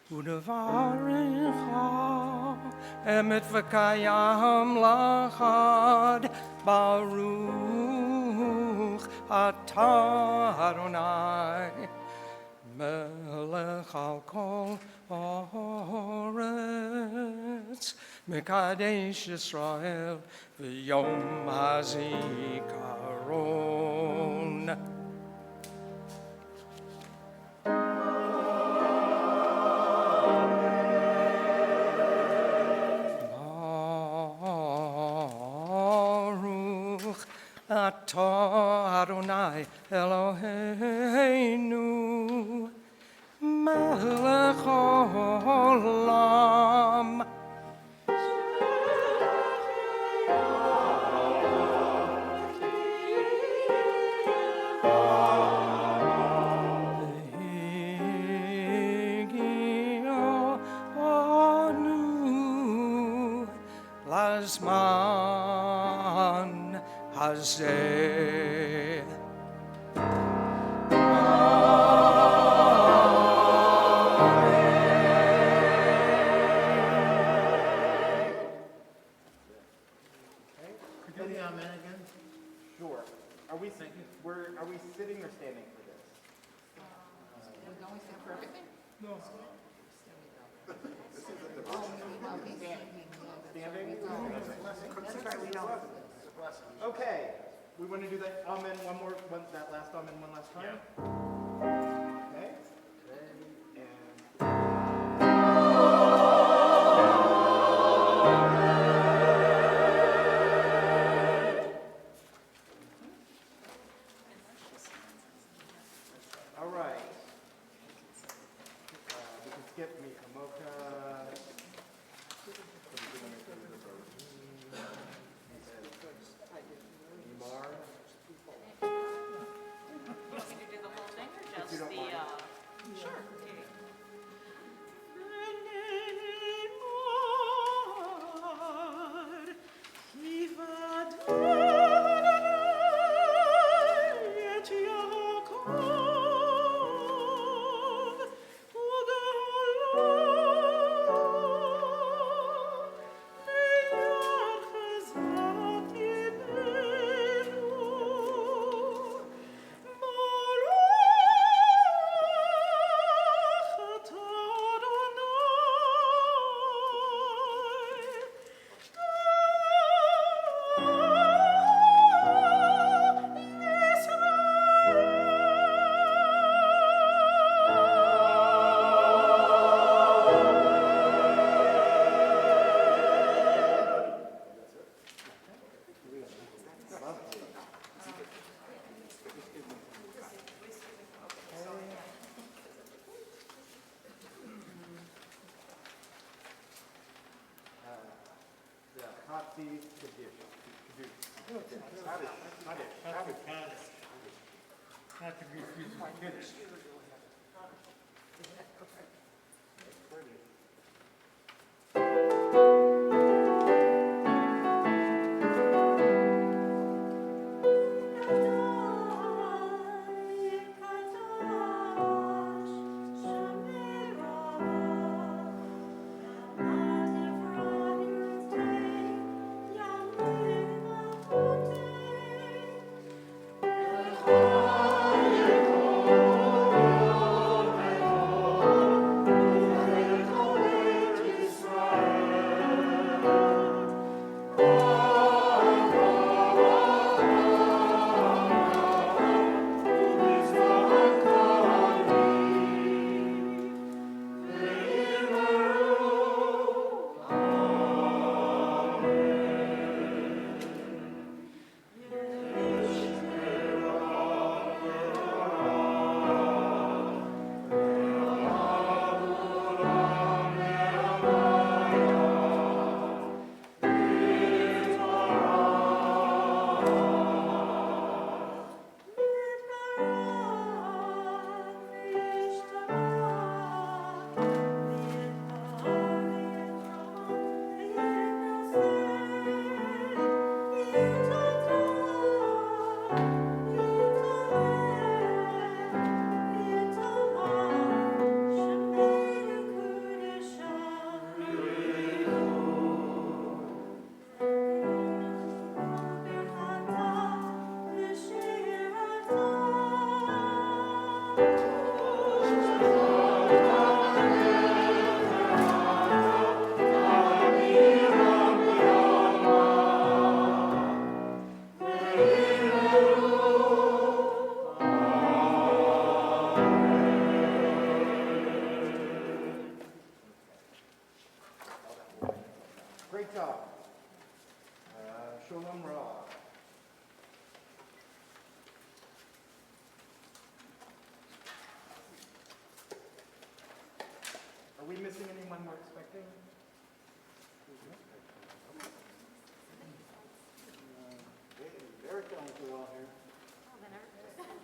Udevarecha emet v'kayam lachad Baruch atah Adonai melech al kol haaretz mekadesh Yisrael v'yom hazikaron. Atah Adonai Eloheinu melech olam. V'higionu lazman hazeh. Are we sitting or standing for this? We don't stand for everything? No. Standing? That's right, we don't. Okay, we want to do that amen that last amen one last time? Yeah. Okay. All right. We can skip me, Kamoka. Mar. You want me to do the whole thing or just you don't the, mind. Sure. Not to be confused with Kiddush. Oh God. Shalom Rosh. Are we missing anyone we're expecting? They're coming through all here. Oh, then everybody.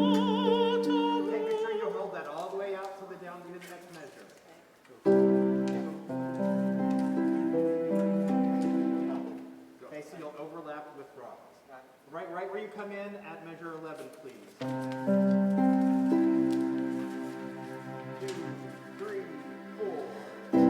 Okay, make sure you hold that all the way out to the downbeat next measure. Okay, so you'll overlap with Rosh. Right where you come in at measure 11, please. 2, 3, 4.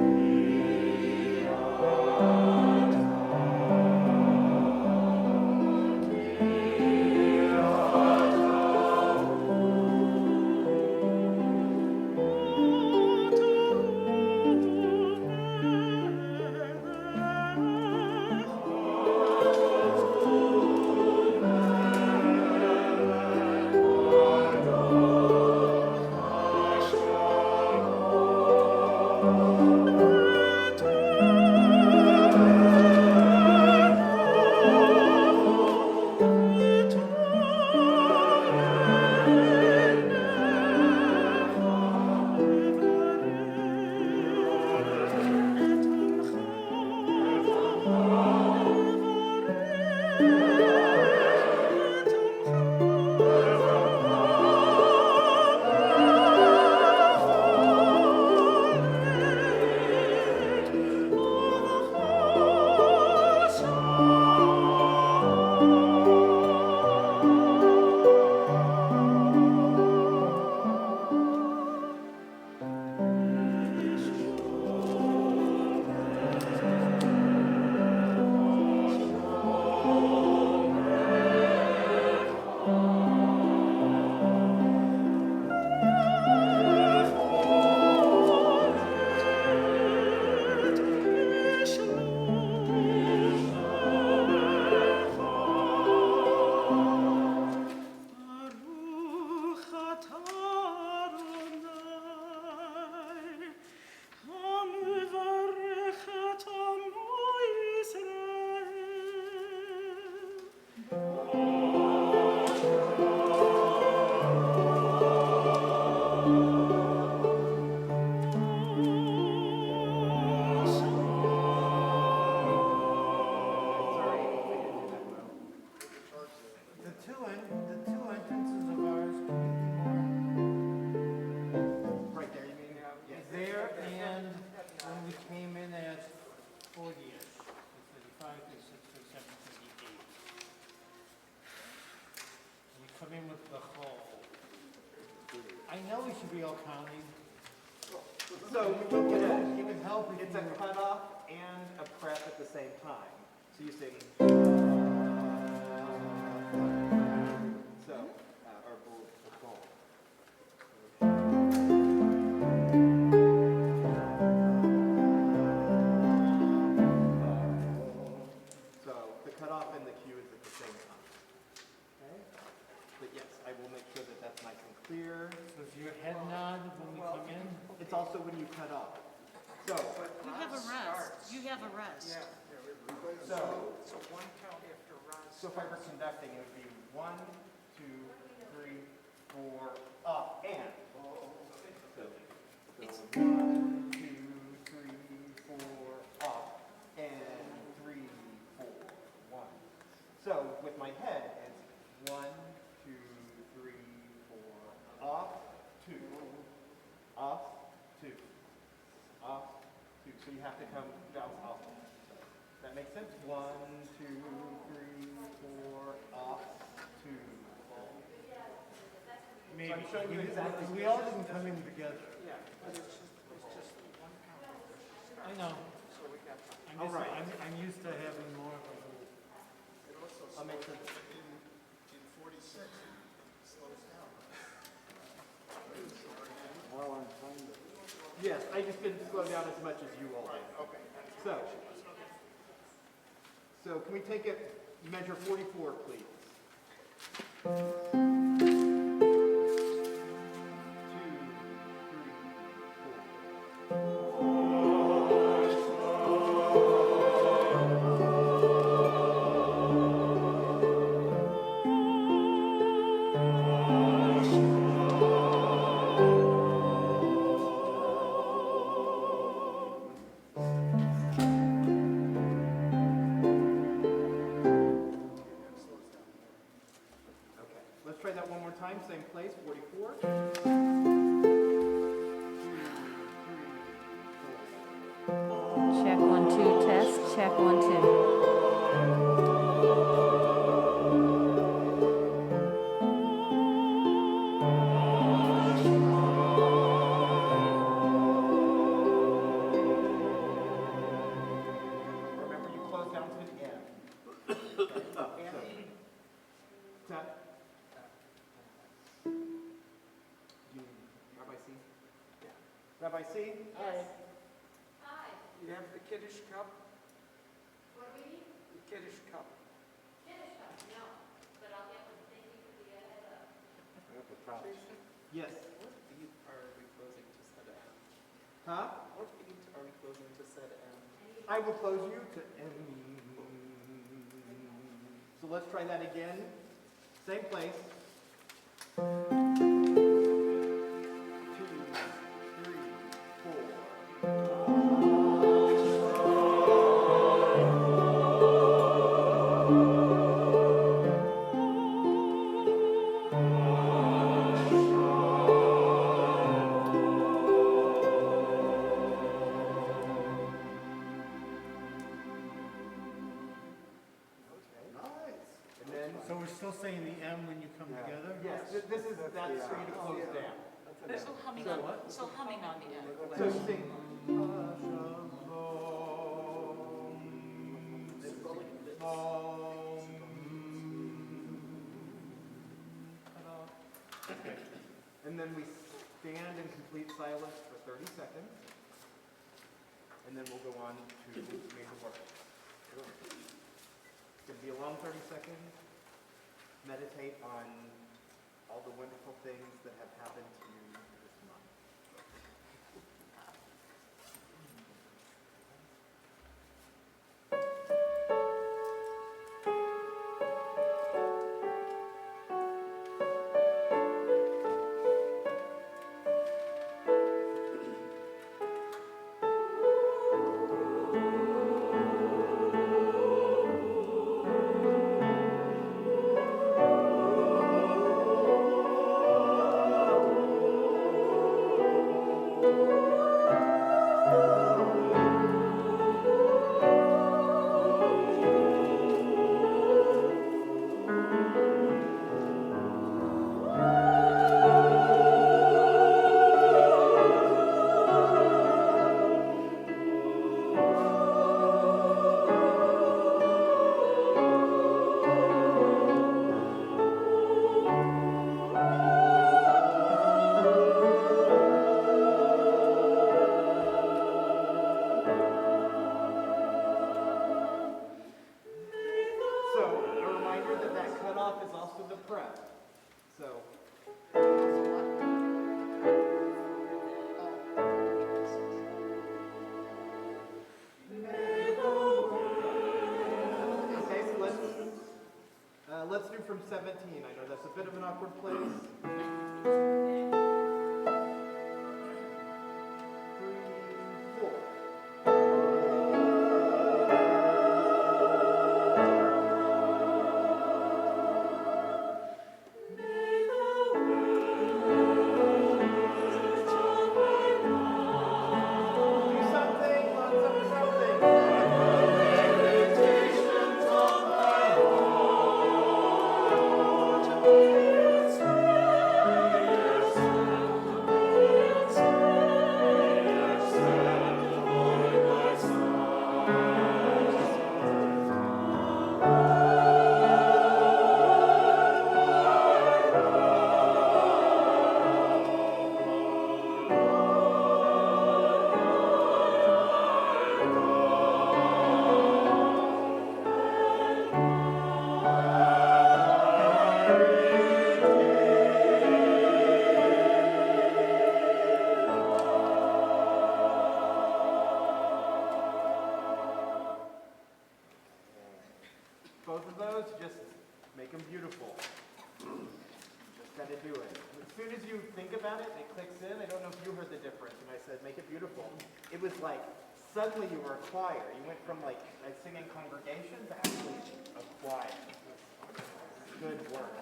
I know we should be all counting. So It would help if it's a you- cutoff and a prep at the same time. So you sing. So, or boom. So the cutoff and the cue is at the same time. Okay? But yes, I will make sure that that's nice and clear. So is your head nod when we come in? It's also when you cut off. So, You have a rest. You have a rest. so, So one count after Rosh. so if I were conducting, it would be 1, 2, 3, 4, up, and. So it's 1, 2, 3, 4, up, and 3, 4, 1. So with my head, it's 1, 2, 3, 4, up, 2, up, you have to come bounce up. That makes sense? 1, 2, 3, 4, up, 2. Maybe. So I'm showing you exactly. We all didn't come in together. Yeah, but it's just one count after she starts. I know. So we got time. I'm All just, right. I'm used to having more of a group. It also I'll make slows sure. in 46, it slows down. Well, I'm trying to. Yes, I just didn't slow down as much as you all did. Okay. So can we take it, measure 44, please? 2, 3, 4. Okay, let's try that one more time, same place, 44. 2, 3, 4. Check 1, 2, test, check 1, 2. Remember, you close down to the end. Okay, up, so. Tap. Rabbi C? Yeah. Rabbi C? Hi. You have the Kiddush cup? What do we need? The Kiddush cup. Kiddush cup? No, but I'll get them. Thank you for the heads up. Jason, Yes. What beat are we closing to set M? Huh? What beat are we closing to set M? I will close you to M. So let's try that again. Same place. 2, 3, 4. And then, So we're still saying the M when you come together? yes, this is, that's for you to close down. So humming on, so humming on the end. So you sing. And then we stand in complete silence for 30 seconds. And then we'll go on to major work. It's going to be a long 30 seconds. Meditate on all the wonderful things that have happened to you this month. So, a reminder that that cutoff is also the prep. So, okay, so let's do from 17. I know that's a bit of an awkward place. 3, 4. Do something, lots of it. As soon as you think about it, it clicks in. I don't know if you heard the difference when I said make it beautiful. It was like suddenly you were a choir. You went from like a singing congregation to actually a choir. Good work.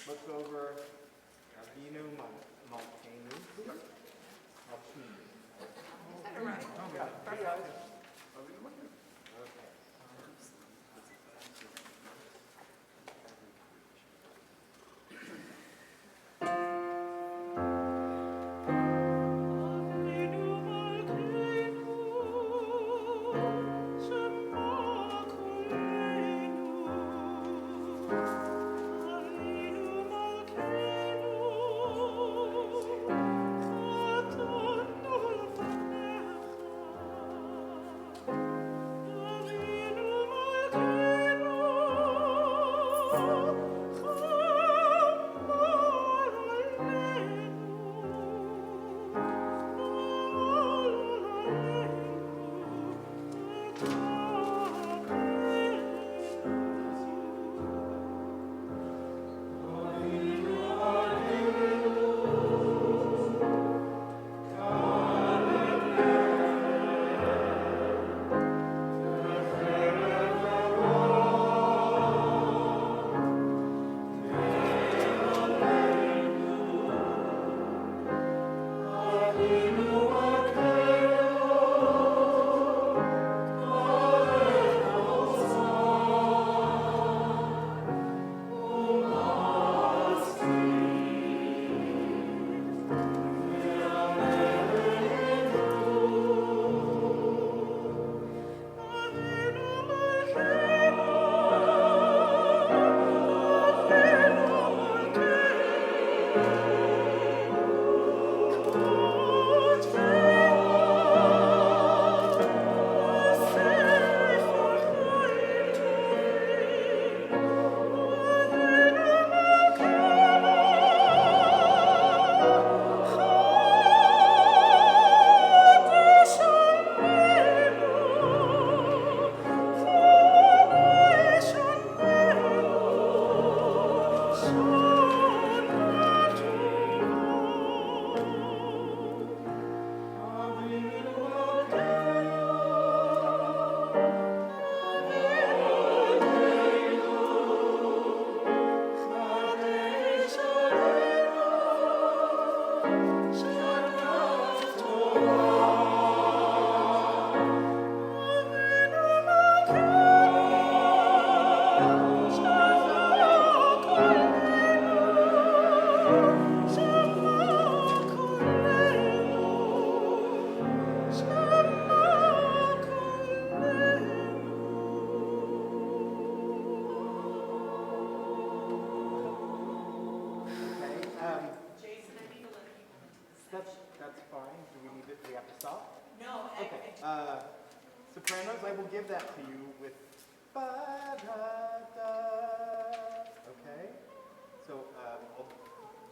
Look over Avinu Malkeinu, please. Malkeinu. Is that right? Yeah, pretty obvious. Okay. That's fine. Do we need it? Do we have to stop? No. Okay. Sopranos, I will give that to you with ba-da-da. Okay? So I'll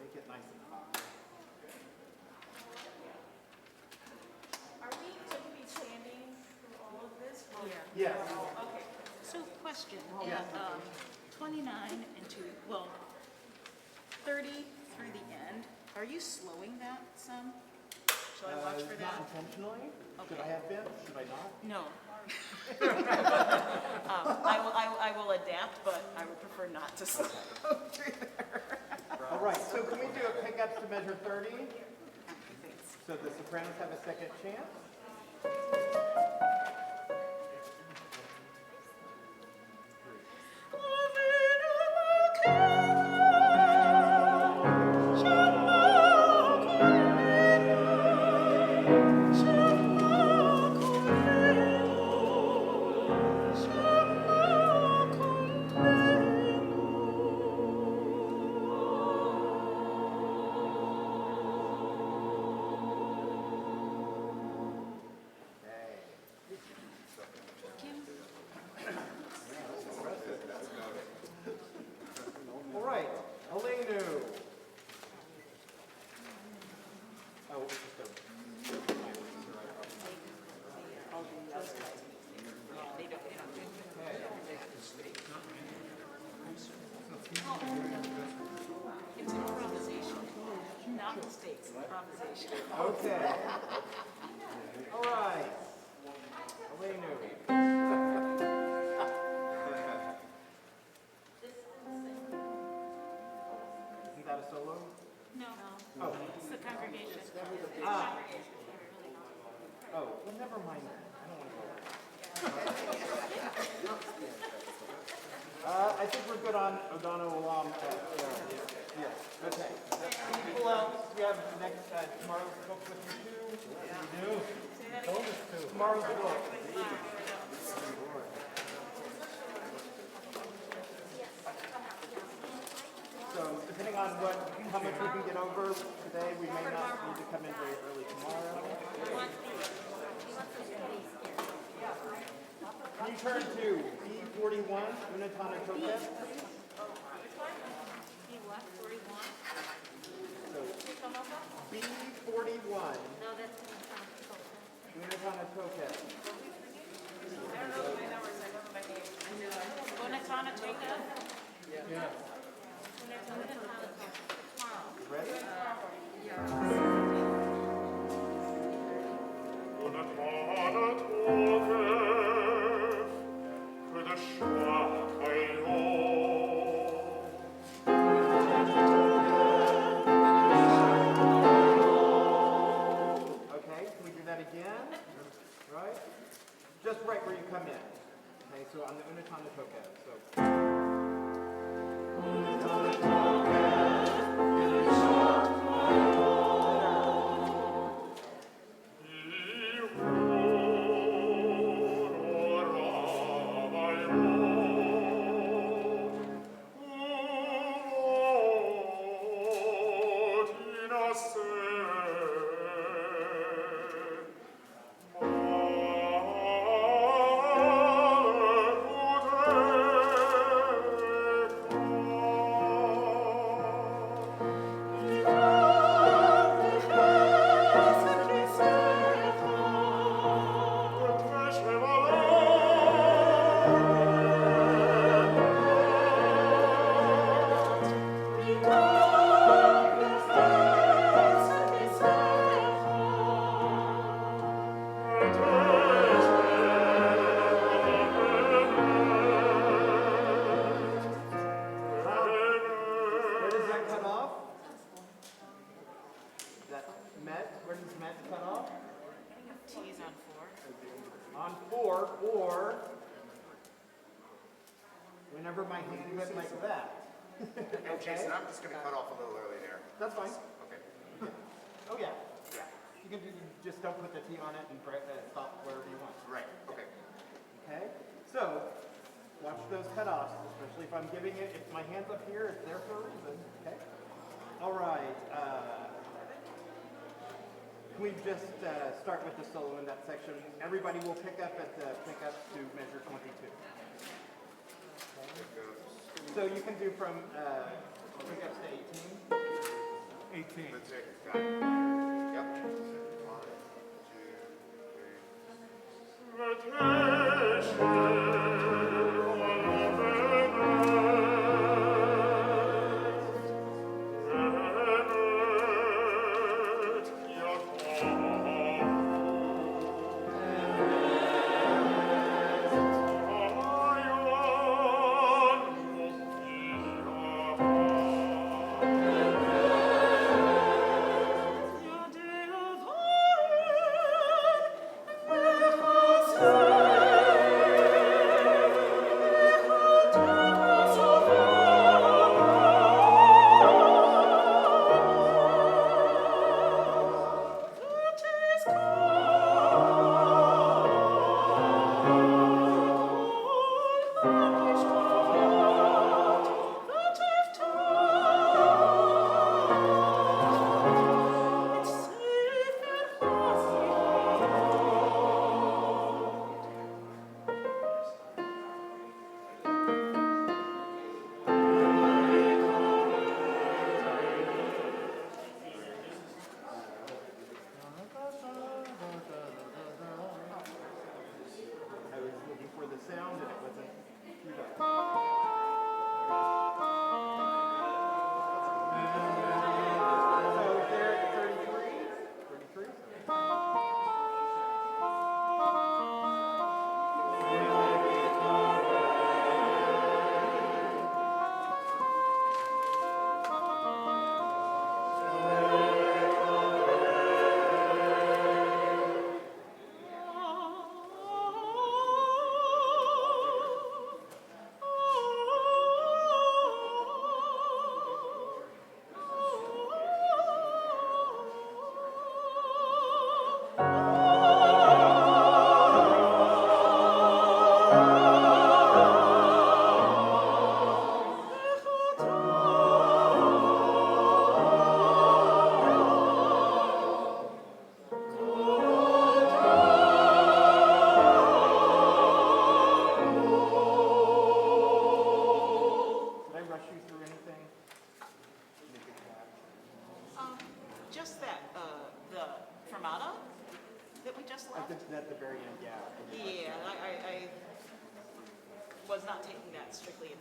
make it nice and hot. Are we going to be chanting through all of this? or- Yes. Okay. So question, Yeah. at 29 and 30 through the end, are you slowing that some? Shall I watch for Not that? intentionally? Should Okay. I have been? Should I not? No. I will adapt, but I would prefer not to slow through there. All right. So can we do a pickups to measure 30? Thanks. So the sopranos have a second chance? Okay. It's improvisation, not mistakes, improvisation. Okay. All right. Elena. Isn't that a solo? No, Oh. it's the congregation. Ah. Oh, well, never mind that. I don't want to go there. I think we're good on O'Donnell Olam. Yes. Okay. Can you pull out? You have next tomorrow's book with you too. We do. Told us to. Tomorrow's book. So depending on how much we can get over today, we may not need to come in very early tomorrow. Can you turn to B41, Unatana Tokef? You what, 41? So B41, No, that's Unatana Tokef. Bonatana Toka? Yeah. Ready? Okay, can we do that again? Right? Just right where you come in. Okay, so on the Unatana Tokef. So. Where does that cut off? That met? Where does met cut off? T is on 4. On 4, or whenever my hand went like that. And Jason, I'm just going to cut off a little early there. That's fine. Okay. Oh yeah. Yeah. You can just don't put the T on it and stop wherever you want. Right. Okay. Okay? So, watch those cutoffs, especially if I'm giving it, if my hand's up here, it's there for a reason. Okay? All right. Can we just start with the solo in that section? Everybody will pick up at the pickups to measure 22. So you can do from pickups to 18. 18. That's it. Got it. Yep. 2.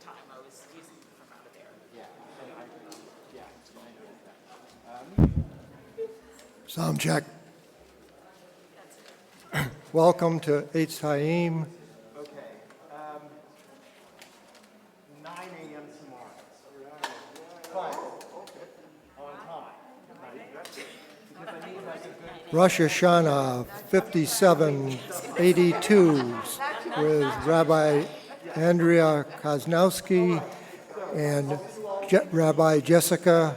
time I was using from out of there. Yeah, I know that. Sound check. Welcome to Eitz Chaim. Okay, 9 a.m. tomorrow. But, on time. Because I need like a good Rosh Hashanah 5782 with Rabbi Andrea Koznowski and Rabbi Jessica.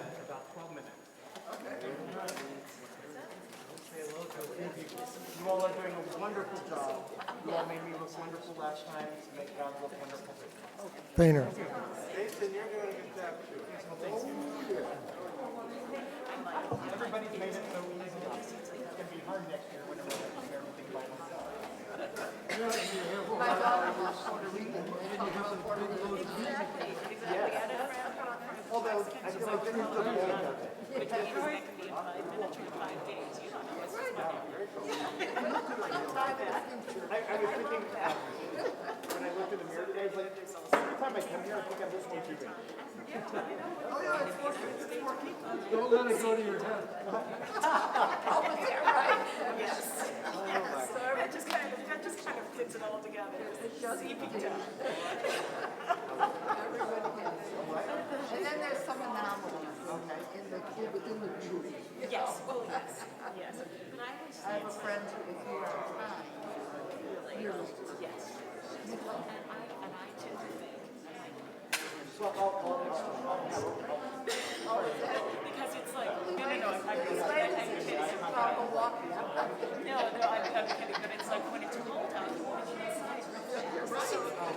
You all are doing a wonderful job. You all made me look wonderful last time, so make God look wonderful. Painter. Everybody's made it so easy. It's going to be hard next year whenever I do everything by myself. Although, I feel like this is the point of it. But you know, that can be in 5 minutes or 5 days. You don't know. It's just whatever. I was thinking, when I looked in the mirror today, I was like, every time I come here, I think I'm this one too big. Don't let it go to your head. Yes. That just kind of fits it all together. Sleeping time. And then there's some anomalies within the group. Yes. Oh, yes. Yes. But I always I have a friend who was here on time. yes. And I tend to think, because it's like, no, I'm kidding. No, I'm kidding, but it's like when it's cold out,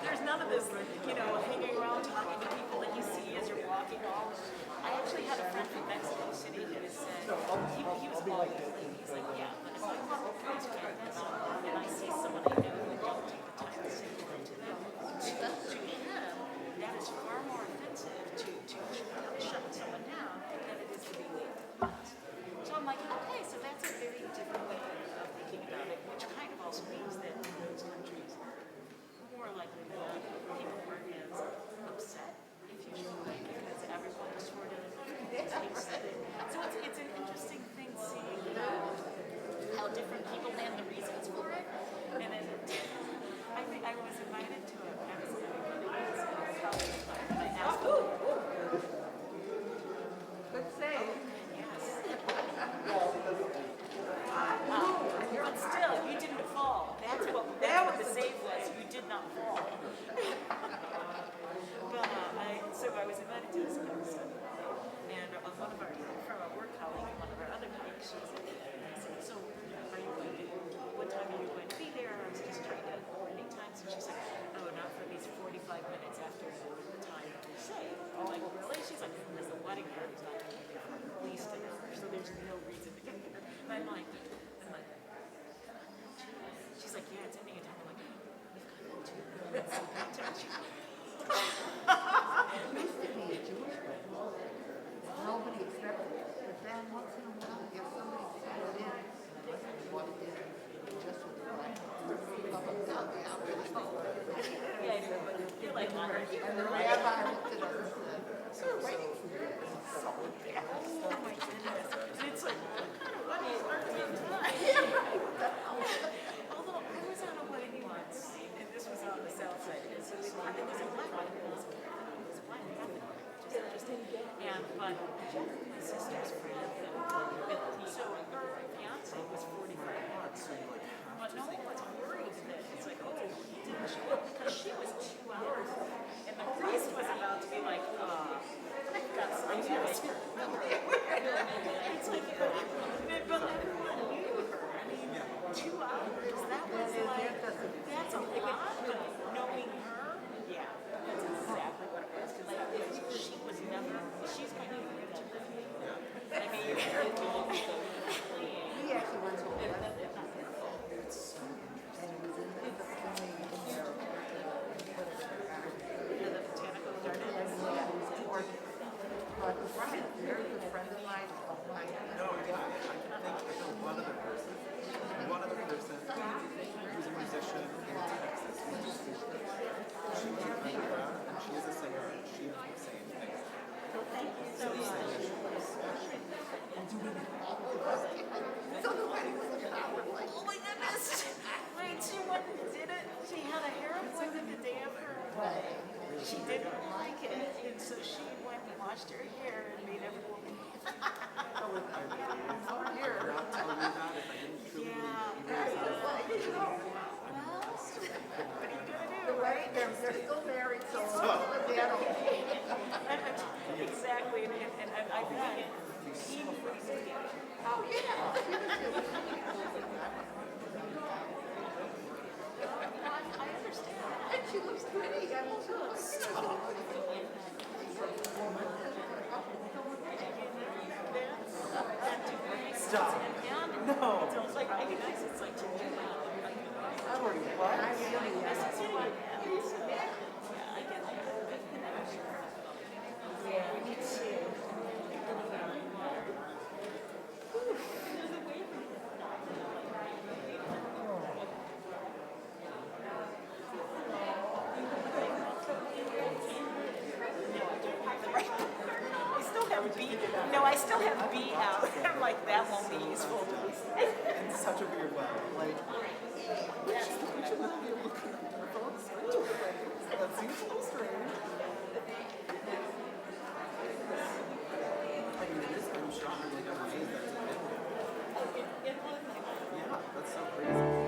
there's none of this, hanging around talking to people that you see as you're walking all. I actually had a friend from Mexico City that has said, he was all he's like, yeah, but if I walk across campus and I see someone I know who don't take the time to say hello to them, to him, that is far more offensive to shut someone down than it is to be late. So I'm like, okay, so that's a very different way of thinking about it, which kind of also means that in those countries, more likely than not, people aren't as upset, if you should, because everyone sort of takes it. So it's an interesting thing seeing how different people and the reasons for it. And then I think I was invited to a Mexican wedding, and I asked them, Good save. yes. But still, you didn't fall. That's what the save was. You did not fall. But so I was invited to this episode, and one of our from a work colleague, one of our other colleagues, she was in it, and I said, "So, are you going to? What time are you going to be there?" I was just trying to coordinate times, and she said, "Oh, not for at least 45 minutes after the time that we say." I'm like, "Really?" She's like, "Because the wedding party's not going to be there for at least an hour, so there's no reason to get there." And I'm like. She's like, "Yeah, it's ending at 10." I'm like, "We've got 2 minutes." Used to be a Jewish wedding. Nobody expected it. But then once in a while, if somebody settled in, what it did, just with the wedding. Yeah, I know, but you're like, And the rabbi looked at her and said, "We're waiting for you." oh my goodness. And it's like, what are you arguing tonight? Although I was on a wedding once, and this was on the south side, and so it was a black wedding, it was a black Catholic wedding, which is interesting. And, but my sister's friend, so her fiance was 45 months. But no one was worried that it's like, oh, he didn't show up because she was 2 hours. And the priest was about to be like, I've got something else. It's like, but everyone knew her. I mean, 2 hours, that was like, that's a lot, but knowing her, yeah, that's exactly what it was. Because she was never, she's going to be to her. I mean, He actually went to a wedding. And he was in the Botanical Gardens. But Brian, a very good friend of mine, One other person who's a musician in Texas. She was in the crowd, and she is a Oh, yeah. She was just- I understand. And she looks pretty, I mean, she looks Stop. No. It's like recognize it's like to do that. I've already what? Yeah, me too. I still have B. No, I still have B out. I'm like, that won't be useful. In such a weird way. Like, we should not be able to connect our phones straight to the things. That seems a little strange. I mean, it is, I'm shocked like I was used that as a bit. Yeah, that's so crazy.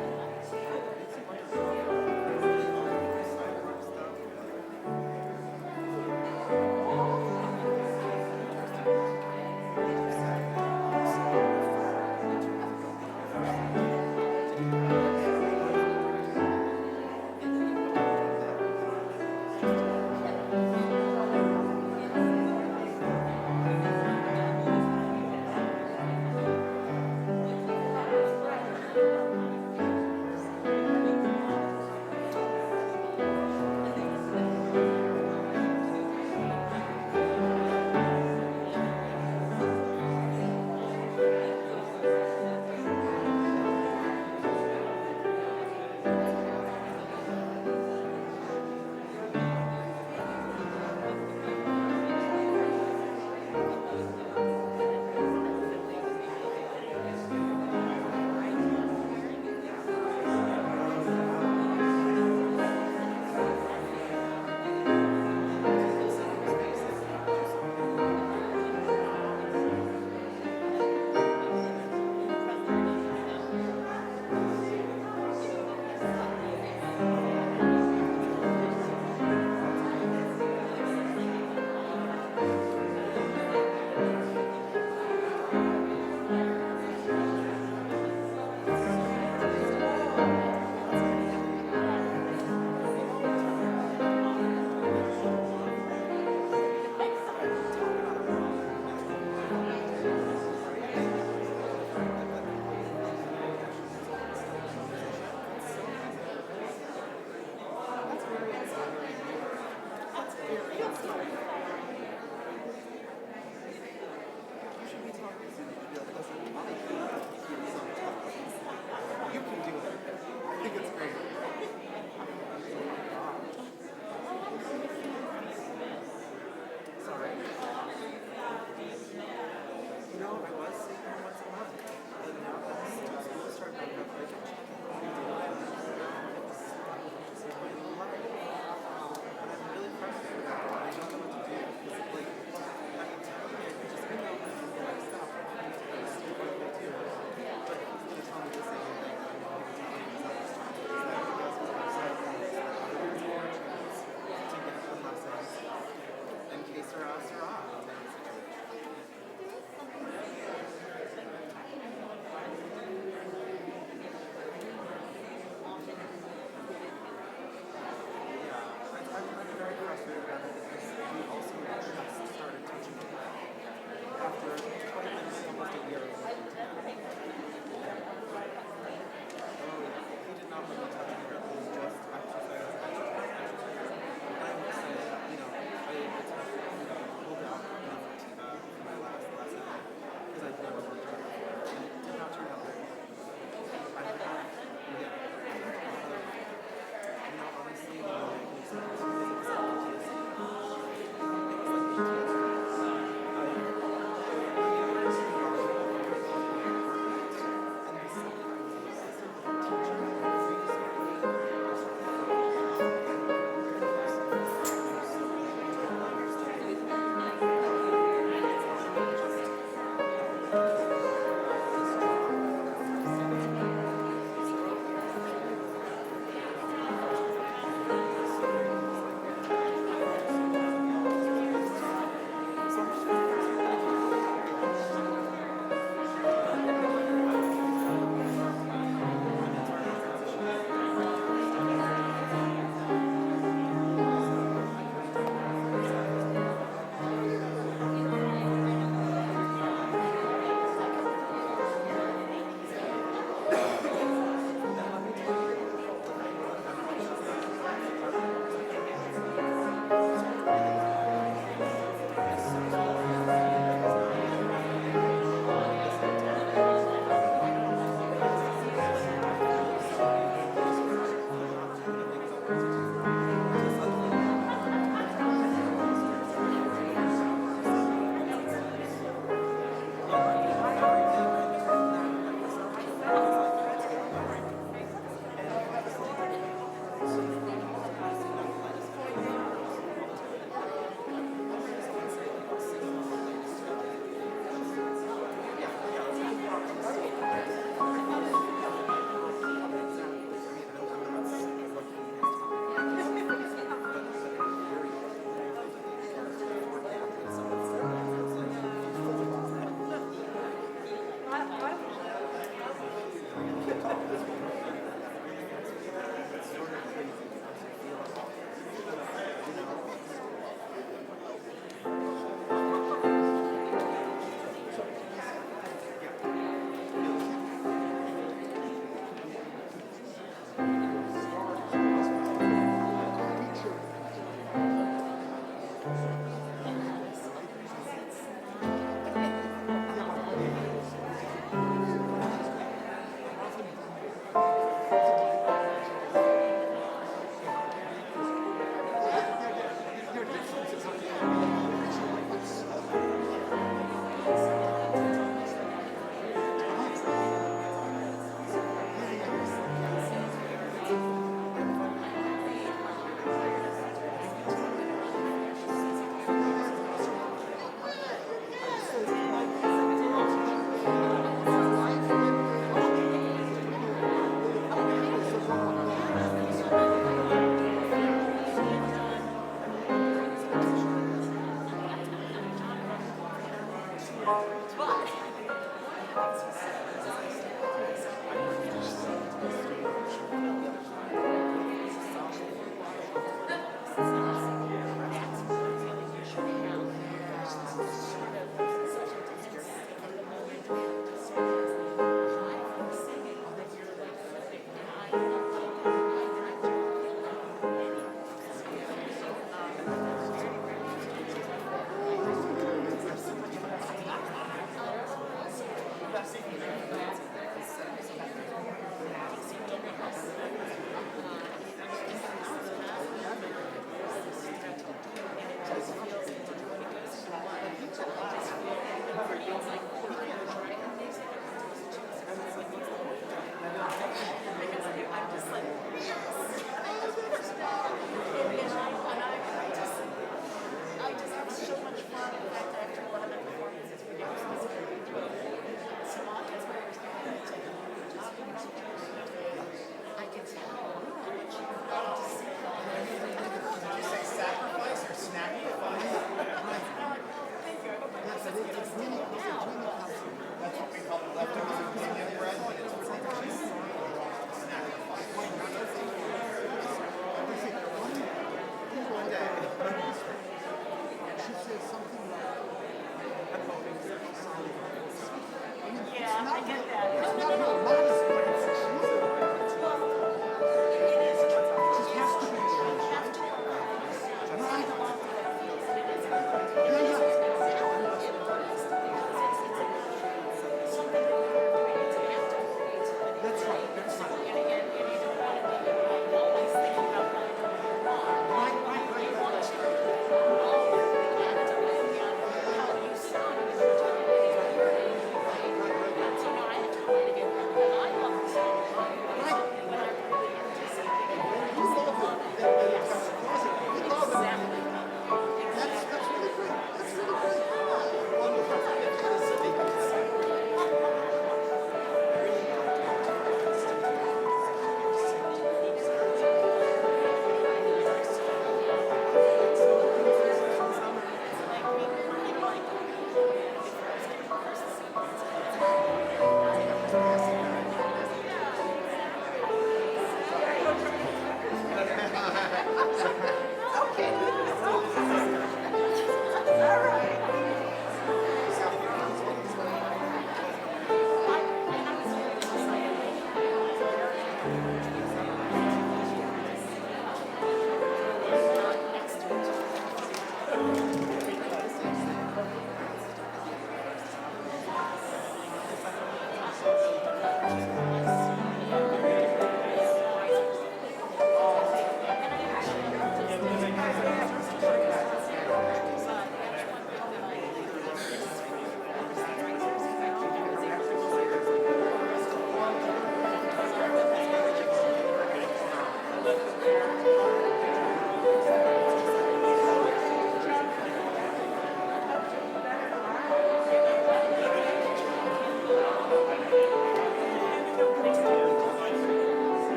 That's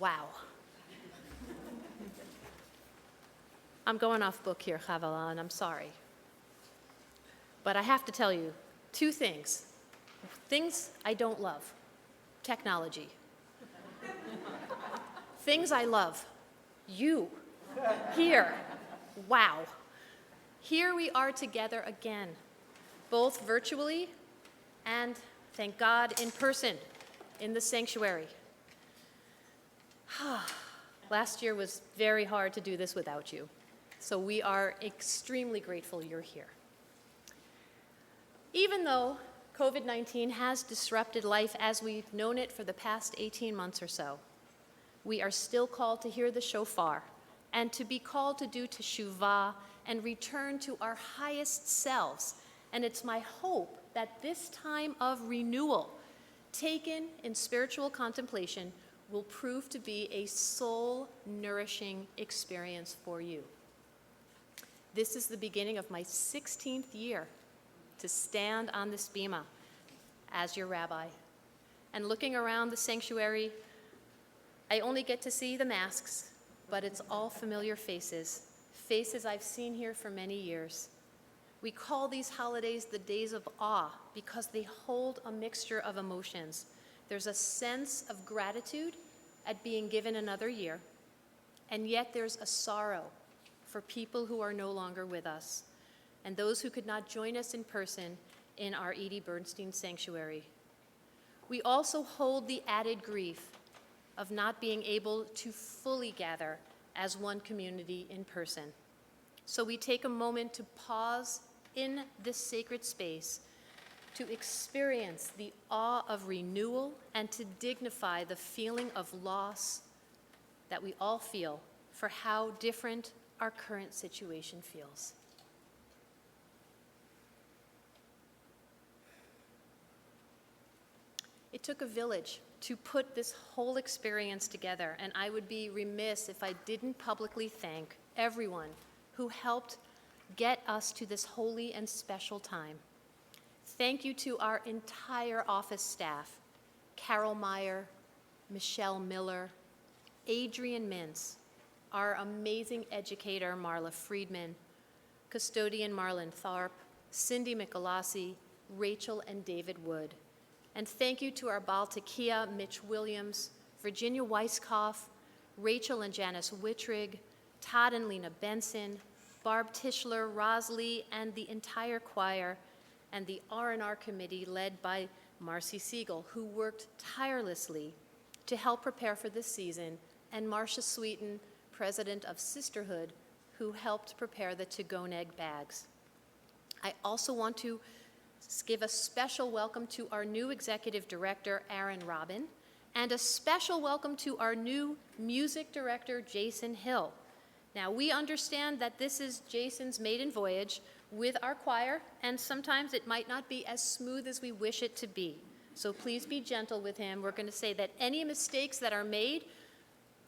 Wow. I'm going off book here, Chavala, and I'm sorry. But I have to tell you two things. Things I don't love. Technology. Things I love. You. Here. Wow. Here we are together again, both virtually and, thank God, in person in the sanctuary. Last year was very hard to do this without you, so we are extremely grateful you're here. Even though COVID-19 has disrupted life as we've known it for the past 18 months or so, we are still called to hear the shofar and to be called to do teshuvah and return to our highest selves. And it's my hope that this time of renewal, taken in spiritual contemplation, will prove to be a soul-nourishing experience for you. This is the beginning of my 16th year to stand on this bima as your rabbi. And looking around the sanctuary, I only get to see the masks, but it's all familiar faces, faces I've seen here for many years. We call these holidays the days of awe because they hold a mixture of emotions. There's a sense of gratitude at being given another year, and yet there's a sorrow for people who are no longer with us and those who could not join us in person in our Edie Bernstein sanctuary. We also hold the added grief of not being able to fully gather as one community in person. So we take a moment to pause in this sacred space to experience the awe of renewal and to dignify the feeling of loss that we all feel for how different our current situation feels. It took a village to put this whole experience together, and I would be remiss if I didn't publicly thank everyone who helped get us to this holy and special time. Thank you to our entire office staff, Carol Meyer, Michelle Miller, Adrian Mintz, our amazing educator, Marla Friedman, custodian Marlon Tharp, Cindy Michelossi, Rachel and David Wood. And thank you to our Baal Tekiah, Mitch Williams, Virginia Weisskopf, Rachel and Janice Wittrig, Todd and Lena Benson, Barb Tischler, Rosalie, and the entire choir, and the R&R committee led by Marcy Siegel, who worked tirelessly to help prepare for this season, and Marcia Sweeten, president of Sisterhood, who helped prepare the to-go egg bags. I also want to give a special welcome to our new executive director, Aaron Robin, and a special welcome to our new music director, Jason Hill. Now, we understand that this is Jason's maiden voyage with our choir, and sometimes it might not be as smooth as we wish it to be. So please be gentle with him. We're going to say that any mistakes that are made,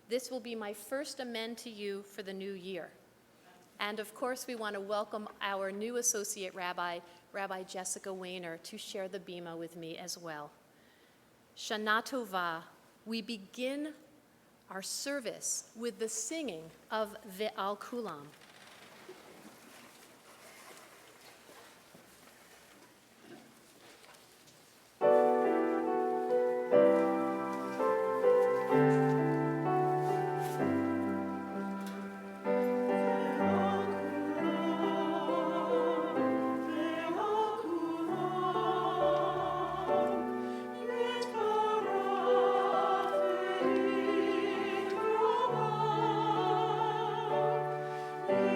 this will be my first amend to you for the new year. And of course, we want to welcome our new associate rabbi, Rabbi Jessica Wayner, to share the bima with me as well. Shana Tova, we begin our service with the singing of Ve'al Kulam. Yeah.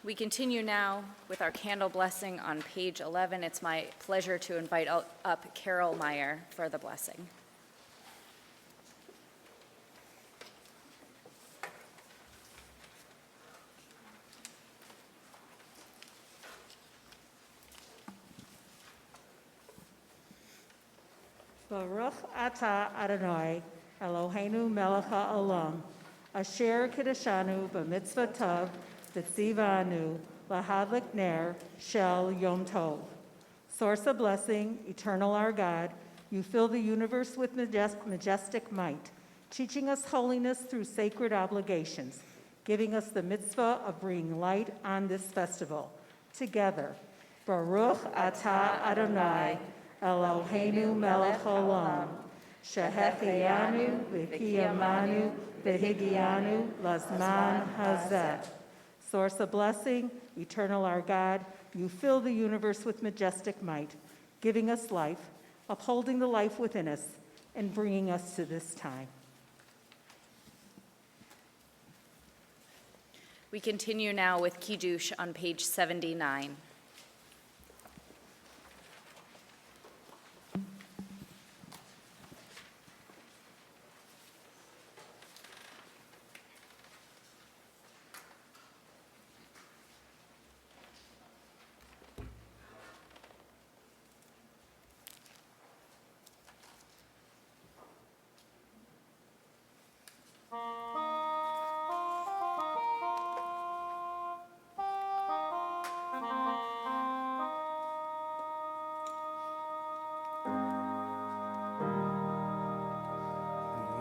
We continue now with our candle blessing on page 11. It's my pleasure to invite up Carol Meyer for the blessing. Baruch atah Adonai, Eloheinu melech ha'olam, asher kiddushanu b'mitzvah tov, v'tzivanu lahadlik ner shel yom tov. Source of blessing, eternal our God, you fill the universe with majestic might, teaching us holiness through sacred obligations, giving us the mitzvah of bringing light on this festival. Together, Baruch atah Adonai, Eloheinu melech olam, shehecheyanu v'kiyamanu v'higianu lazman hazeh. Source of blessing, eternal our God, you fill the universe with majestic might, giving us life, upholding the life within us, and bringing us to this time. We continue now with Kiddush on page 79.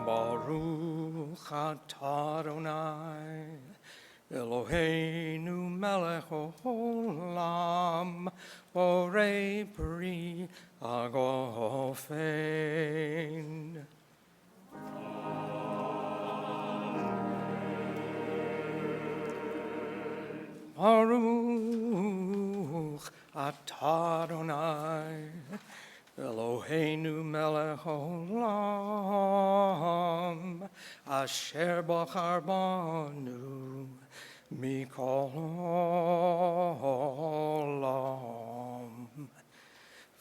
Baruch atah Adonai, Eloheinu melech haolam, borei peri agofein. Baruch atah Adonai, Eloheinu melech haolam, asher bachar banu mikol olam,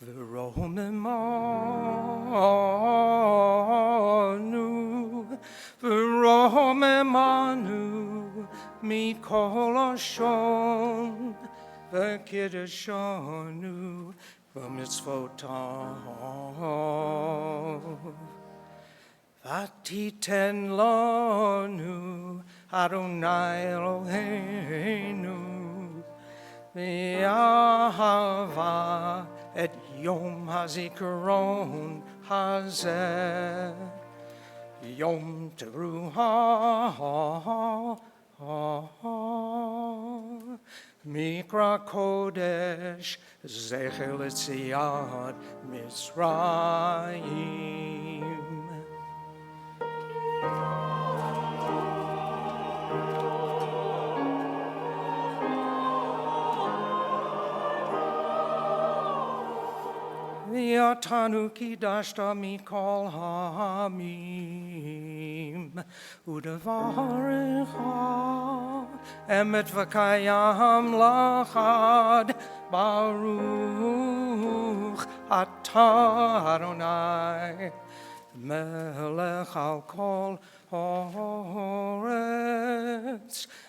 v'romemanu mikol ashon, v'kiddushanu v'mitzvotav. Vatiten lanu Adonai Eloheinu v'yahava et yom hazikaron hazeh yom teruah Mikra Kodesh Zecher L'Tziad Mitzrayim. V'yatanu kidashta mikol ha'amim u'devarecha emet v'kayam lachad baruch atah Adonai melech al kol haaretz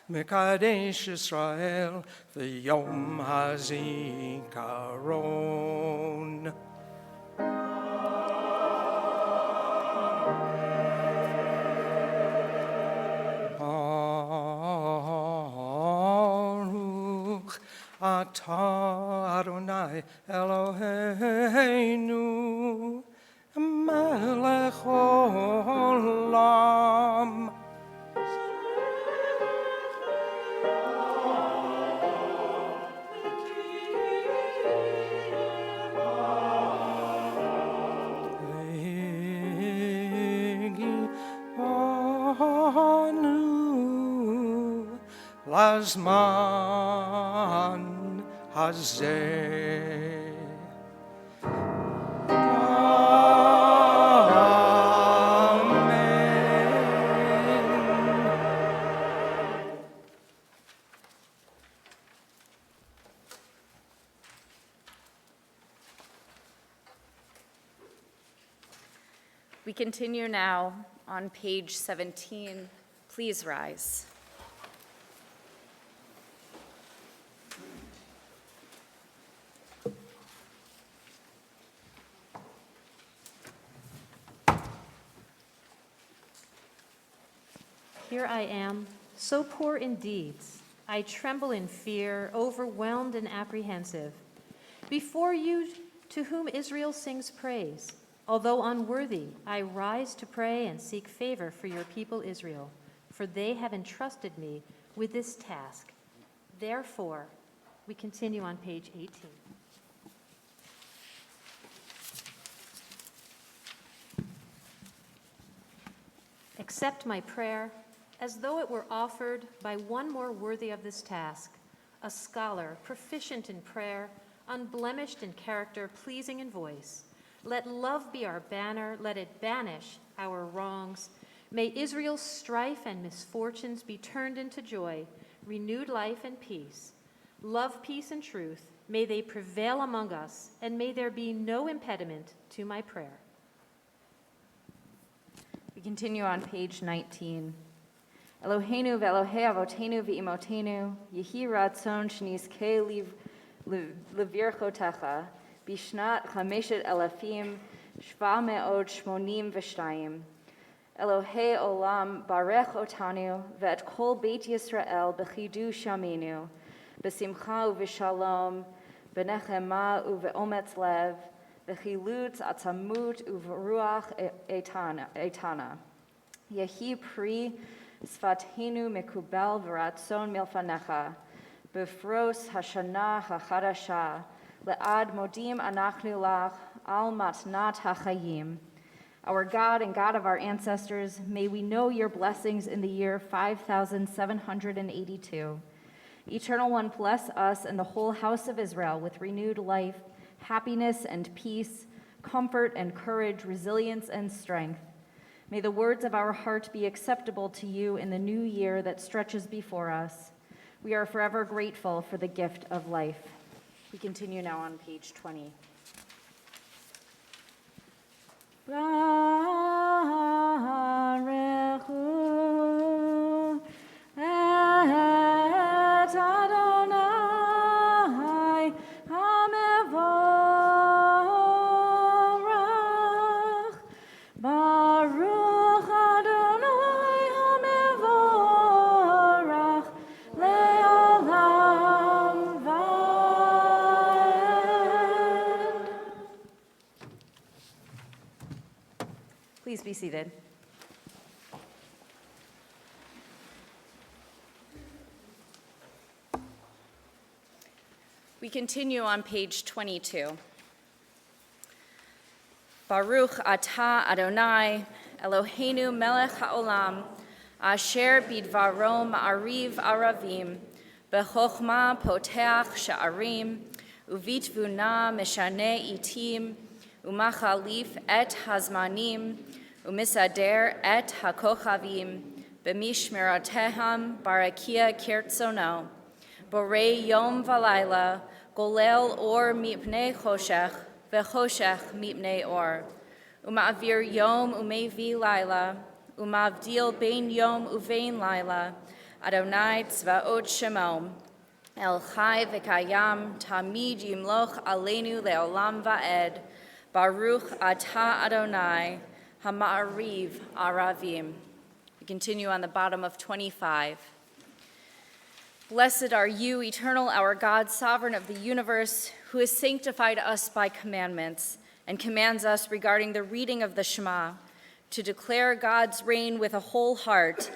mekadesh Yisrael v'yom hazikaron. Baruch atah Adonai Eloheinu melech olam. Lazman hazeh. Amen. We continue now on page 17. Please rise. Here I am, so poor in deeds. I tremble in fear, overwhelmed and apprehensive. Before you, to whom Israel sings praise, although unworthy, I rise to pray and seek favor for your people Israel, for they have entrusted me with this task. Therefore, we continue on page 18. Accept my prayer as though it were offered by one more worthy of this task, a scholar, proficient in prayer, unblemished in character, pleasing in voice. Let love be our banner, let it banish our wrongs. May Israel's strife and misfortunes be turned into joy, renewed life and peace. Love, peace, and truth, may they prevail among us, and may there be no impediment to my prayer. We continue on page 19. Eloheinu ve'Elohei avotenu ve'imotenu, yehi ratzon shnizkei levirchotecha, bishnat chameshet elafim, shva me'od shmonim v'shtayim. Elohei olam barech otanu, ve'et kol beit Yisrael b'chidush yaminu, b'simcha u'v'shalom, b'nechema u've'ometz lev, b'chilutz atzamut u'v'ruach eitana. Yehi pri Sfatenu mekubel v'ratzon milfanecha, b'fros Hashanah hachadasha, le'ad modim anachnu lach al matnat hachayim. Our God and God of our ancestors, may we know your blessings in the year 5782. Eternal One, bless us and the whole house of Israel with renewed life, happiness and peace, comfort and courage, resilience and strength. May the words of our heart be acceptable to you in the new year that stretches before us. We are forever grateful for the gift of life. We continue now on page 20. Barechu et Adonai hamevorach. Baruch Adonai hamevorach le'olam va'ed. Please be seated. We continue on page 22. Baruch atah Adonai, Eloheinu melech haolam, asher bidvaro ma'ariv aravim, b'chochma poteach sha'arim, uvitvuna meshane itim, umachalif et hazmanim, umisader et hakochavim, b'mishmerateham barakia kirtzono, borei yom v'layla, golel or mipnei choshech, v'choshech mipnei or, uma'avir yom umevi layla, umavdil bein yom uvein layla, Adonai tzvaot shemo, El chai v'kayam, tamid yimloch aleinu le'olam va'ed, Baruch atah Adonai, hama'ariv aravim. We continue on the bottom of 25. Blessed are you, eternal, our God, sovereign of the universe, who has sanctified us by commandments and commands us regarding the reading of the Shema, to declare God's reign with a whole heart,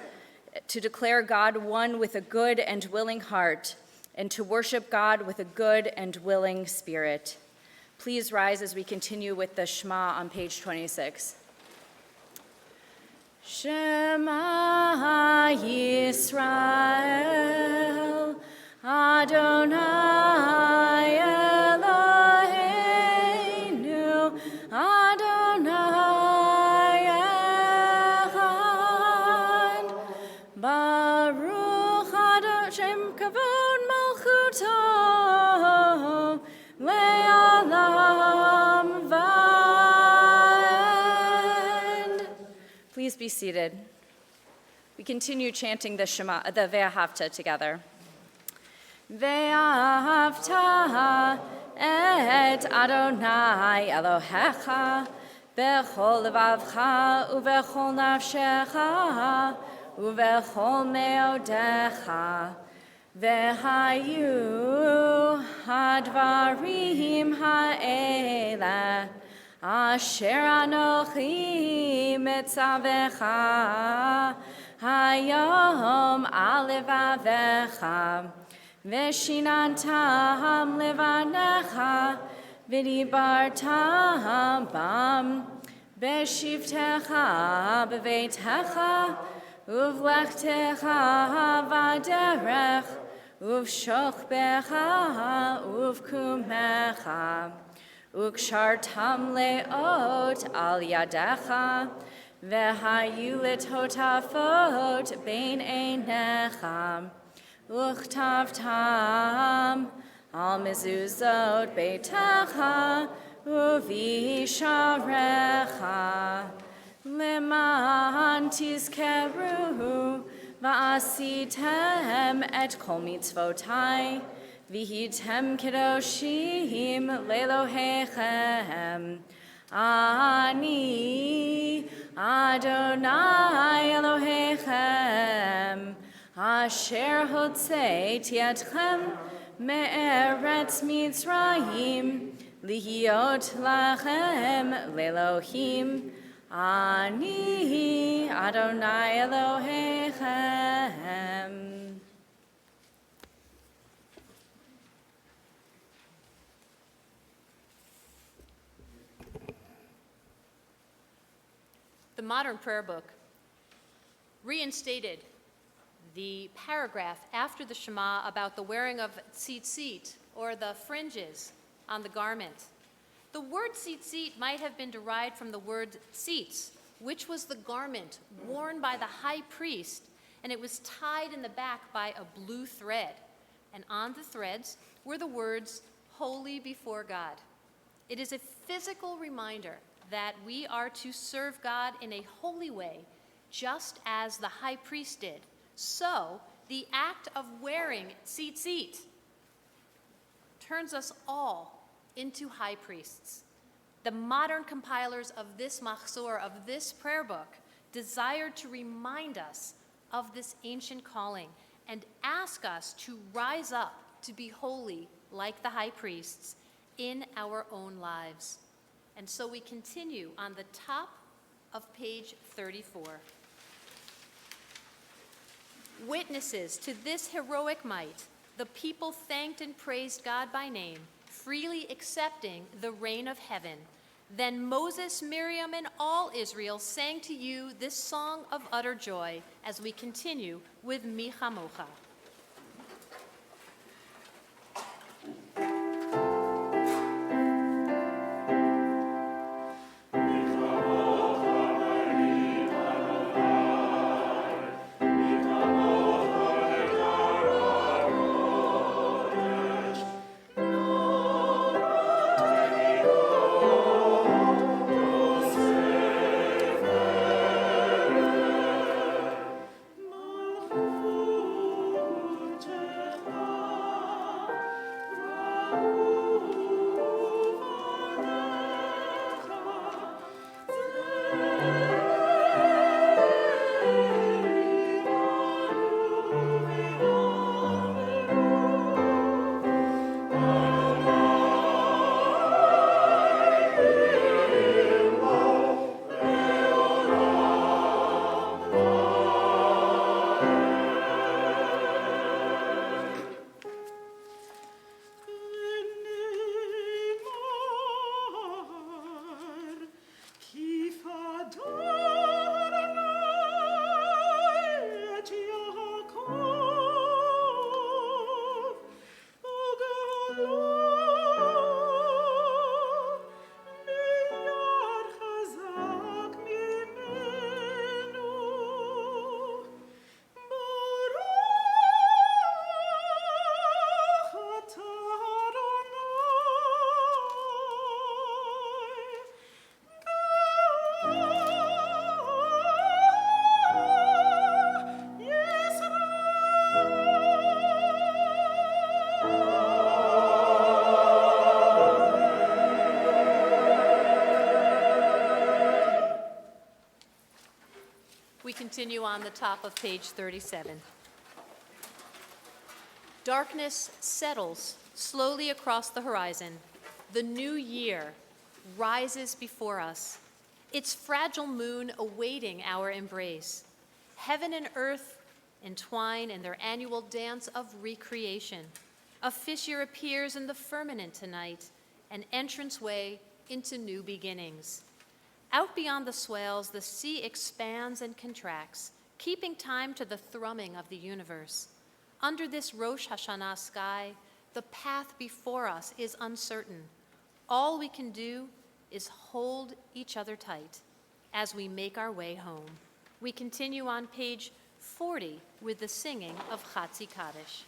to declare God one with a good and willing heart, and to worship God with a good and willing spirit. Please rise as we continue with the Shema on page 26. Shema Yisrael, Adonai Eloheinu, Adonai Echad, Baruch Adonai Shem Kavod Malchuto, Le'olam Va'ed. be seated. We continue chanting the Shema, the Ve'ahavta together. Ve'ahavta et Adonai Elohecha bechol levavcha uvechol nafshecha uvechol meodecha vehayu hadvarim ha'ele asher anochi mitzavecha hayom alevavecha Veshinantam levanecha vidibartam bam beshivtecha beveitecha uvlechtecha vaderech uvshochbecha uvkumecha ukshartam leot al yadecha vehayu letotafot bein einecha Uchtavtam al mezuzot beitecha uvisharecha leman tizkeru va'asitem et kol mitzvotai vihitem kedoshim lelohechem ani Adonai Elohechem Asher hotzeiti etchem me'eretz Mitzrayim lihiot lachem lelohim ani Adonai Elohechem. The modern prayer book reinstated the paragraph after the Shema about the wearing of tzitzit, or the fringes, on the garment. The word tzitzit might have been derived from the word tzitz, which was the garment worn by the high priest, and it was tied in the back by a blue thread. And on the threads were the words, "Holy before God." It is a physical reminder that we are to serve God in a holy way, just as the high priest did. So, the act of wearing tzitzit turns us all into high priests. The modern compilers of this machzor, of this prayer book, desired to remind us of this ancient calling and ask us to rise up to be holy like the high priests in our own lives. And so we continue on the top of page 34. Witnesses to this heroic might, the people thanked and praised God by name, freely accepting the reign of heaven. Then Moses, Miriam, and all Israel sang to you this song of utter joy as we continue with Mi Chamocha. continue on the top of page 37. Darkness settles slowly across the horizon. The new year rises before us, its fragile moon awaiting our embrace. Heaven and earth entwine in their annual dance of recreation. A fissure appears in the firmament tonight, an entranceway into new beginnings. Out beyond the swales, the sea expands and contracts, keeping time to the thrumming of the universe. Under this Rosh Hashanah sky, the path before us is uncertain. All we can do is hold each other tight as we make our way home. We continue on page 40 with the singing of Chatzi Kaddish.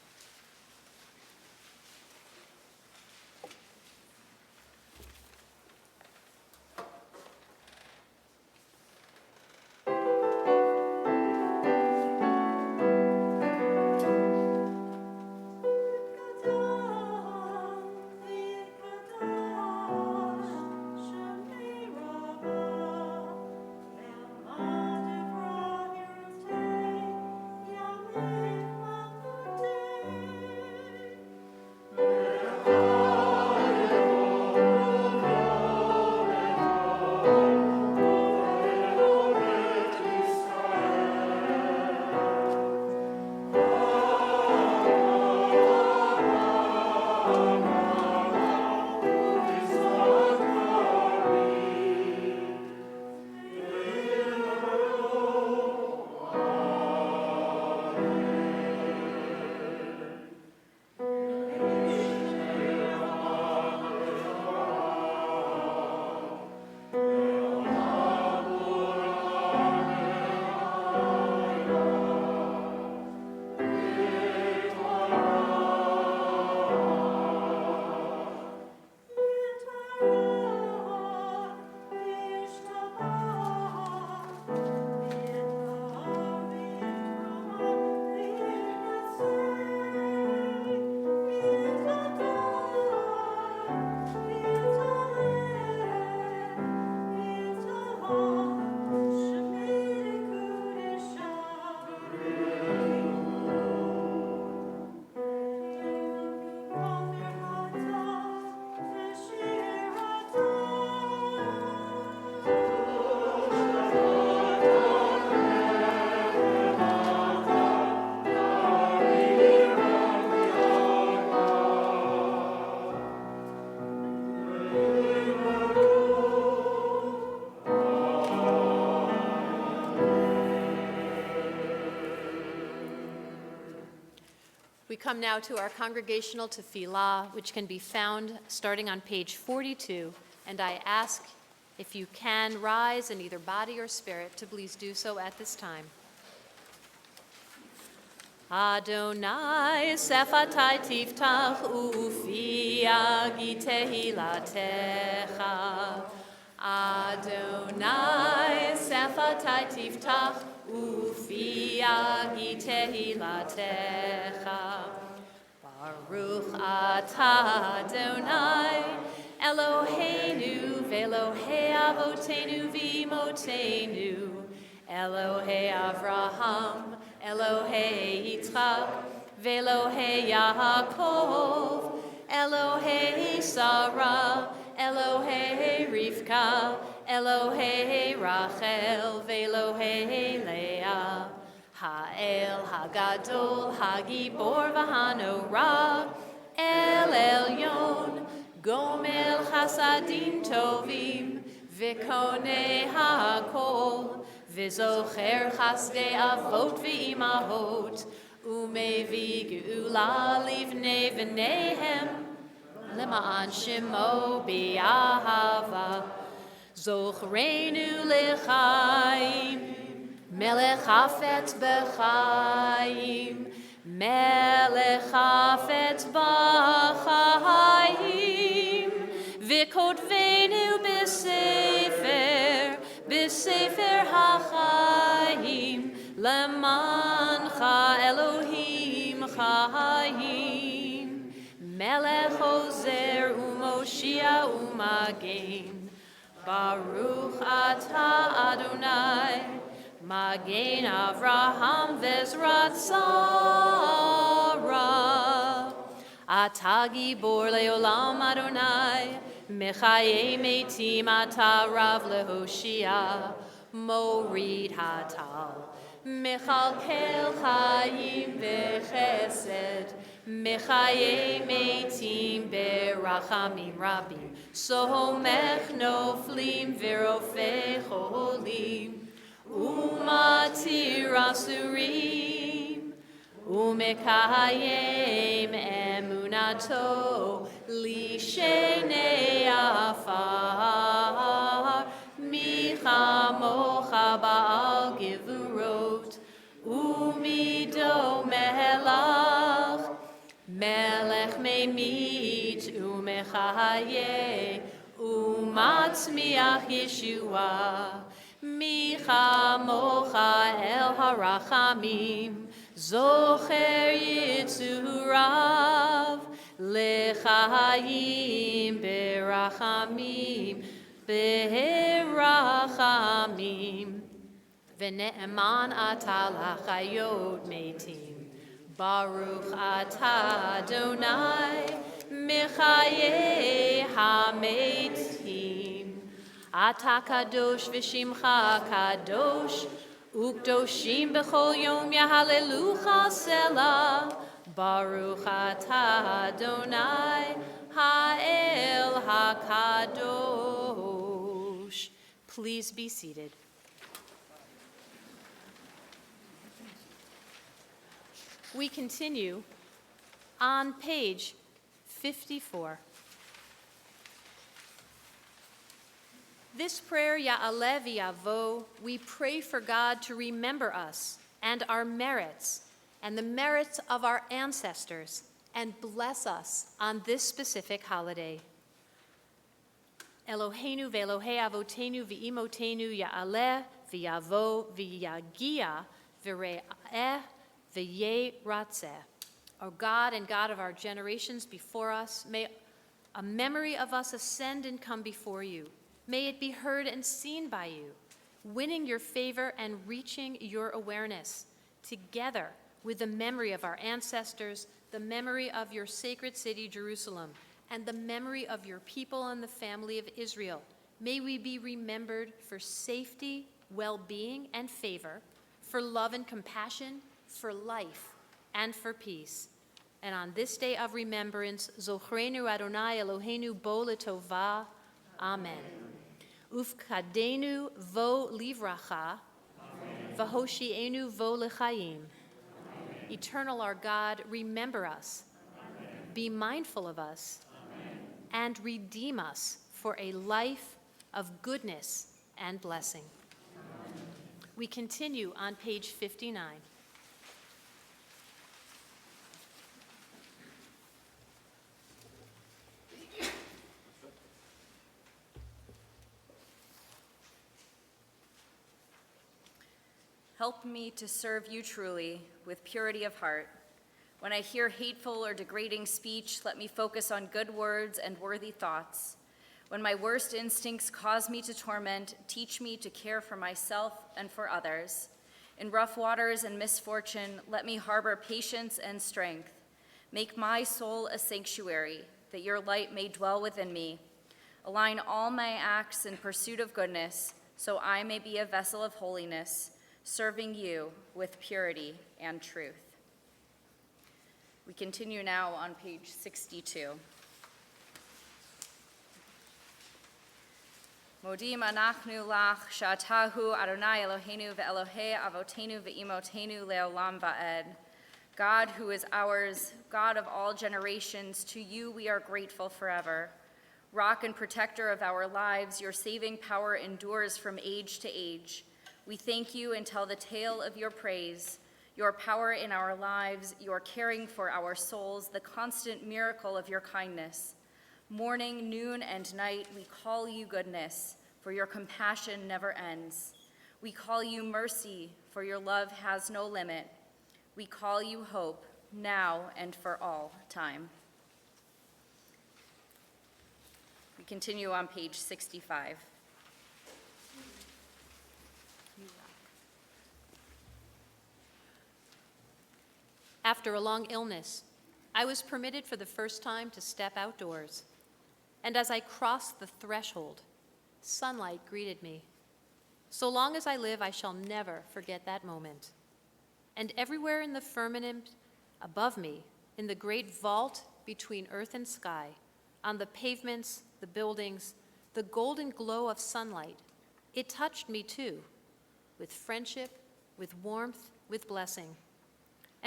We come now to our congregational tefillah, which can be found starting on page 42, and I ask if you can rise in either body or spirit to please do so at this time. Adonai sefatai tiftach ufi agi tehilatecha. Adonai sefatai tiftach ufi agi tehilatecha. Baruch atah Adonai Eloheinu ve'Elohei avotenu v'imotenu. Elohei Avraham, Elohei Yitzchak, ve'Elohei Yaakov, Elohei Sarah, Elohei Rivka, Elohei Rachel, ve'Elohei Leah. Ha'el Hagadol, Hagibor v'Hanorah, El Elyon, Gomel Chasadim Tovim, V'Konei HaKol, V'Zocher Chasdei Avot V'Imahot, Umevi Geula Livnei V'Nehem, Lema'an Shemo B'Ahava, Zochreinu L'Chaim, Melech Hafetz B'Chaim, Melech Hafetz B'Chaim, V'Kotvenu B'Sefer, B'Sefer HaChaim, Lemancha Elohim Chaim, Melech Ozer Umoshia Umagen, Baruch Atah Adonai, Magen Avraham Vezrat Sarah. Ata Gibor Leolam Adonai, Mechaye Meitim Ata Rav Lehoshia, Morid Hatal, Mechalkel Chaim Vechesed, Mechaye Meitim Berachamim Rabim, Somech Noflim Verofei Cholim, Umatir Asurim, Umekayem emunato lishenei afar michamocha ba'al gevurot umido melach melech memit umechaye umatzmiach Yeshua michamocha el harachamim Zocher Yitzurav Lechayim Berachamim Berachamim V'ne'eman ata lachayot meitim Baruch ata Adonai Mechaye hametim Ata kadosh v'shimcha kadosh Ukdoshim b'chol yom yahalelucha selah Baruch atah Adonai ha'el hakadosh. Please be seated. We continue on page 54. This prayer, Ya'aleh v'yavo, we pray for God to remember us and our merits and the merits of our ancestors and bless us on this specific holiday. Eloheinu ve'Elohei avotenu v'imotenu Ya'aleh v'yavo v'yagia v're'eh v'yeh ratzeh. O God and God of our generations before us, may a memory of us ascend and come before you. May it be heard and seen by you, winning your favor and reaching your awareness, together with the memory of our ancestors, the memory of your sacred city, Jerusalem, and the memory of your people and the family of Israel. May we be remembered for safety, well-being, and favor, for love and compassion, for life, and for peace. And on this day of remembrance, Zochrenu Adonai Eloheinu bo l'tovah. Amen. Ufkadenu vo livracha, v'hoshienu vo l'chaim. Eternal our God, remember us, be mindful of us, and redeem us for a life of goodness and blessing. We continue on page 59. Help me to serve you truly with purity of heart. When I hear hateful or degrading speech, let me focus on good words and worthy thoughts. When my worst instincts cause me to torment, teach me to care for myself and for others. In rough waters and misfortune, let me harbor patience and strength. Make my soul a sanctuary, that your light may dwell within me. Align all my acts in pursuit of goodness, so I may be a vessel of holiness, serving you with purity and truth. We continue now on page 62. Modim anachnu lach shatahu Adonai Eloheinu ve'Elohei avotenu ve'imotenu leolam va'ed. God who is ours, God of all generations, to you we are grateful forever. Rock and protector of our lives, your saving power endures from age to age. We thank you and tell the tale of your praise, your power in our lives, your caring for our souls, the constant miracle of your kindness. Morning, noon, and night, we call you goodness, for your compassion never ends. We call you mercy, for your love has no limit. We call you hope, now and for all time. We continue on page 65. After a long illness, I was permitted for the first time to step outdoors. And as I crossed the threshold, sunlight greeted me. So long as I live, I shall never forget that moment. And everywhere in the firmament above me, in the great vault between earth and sky, on the pavements, the buildings, the golden glow of sunlight, it touched me too, with friendship, with warmth, with blessing.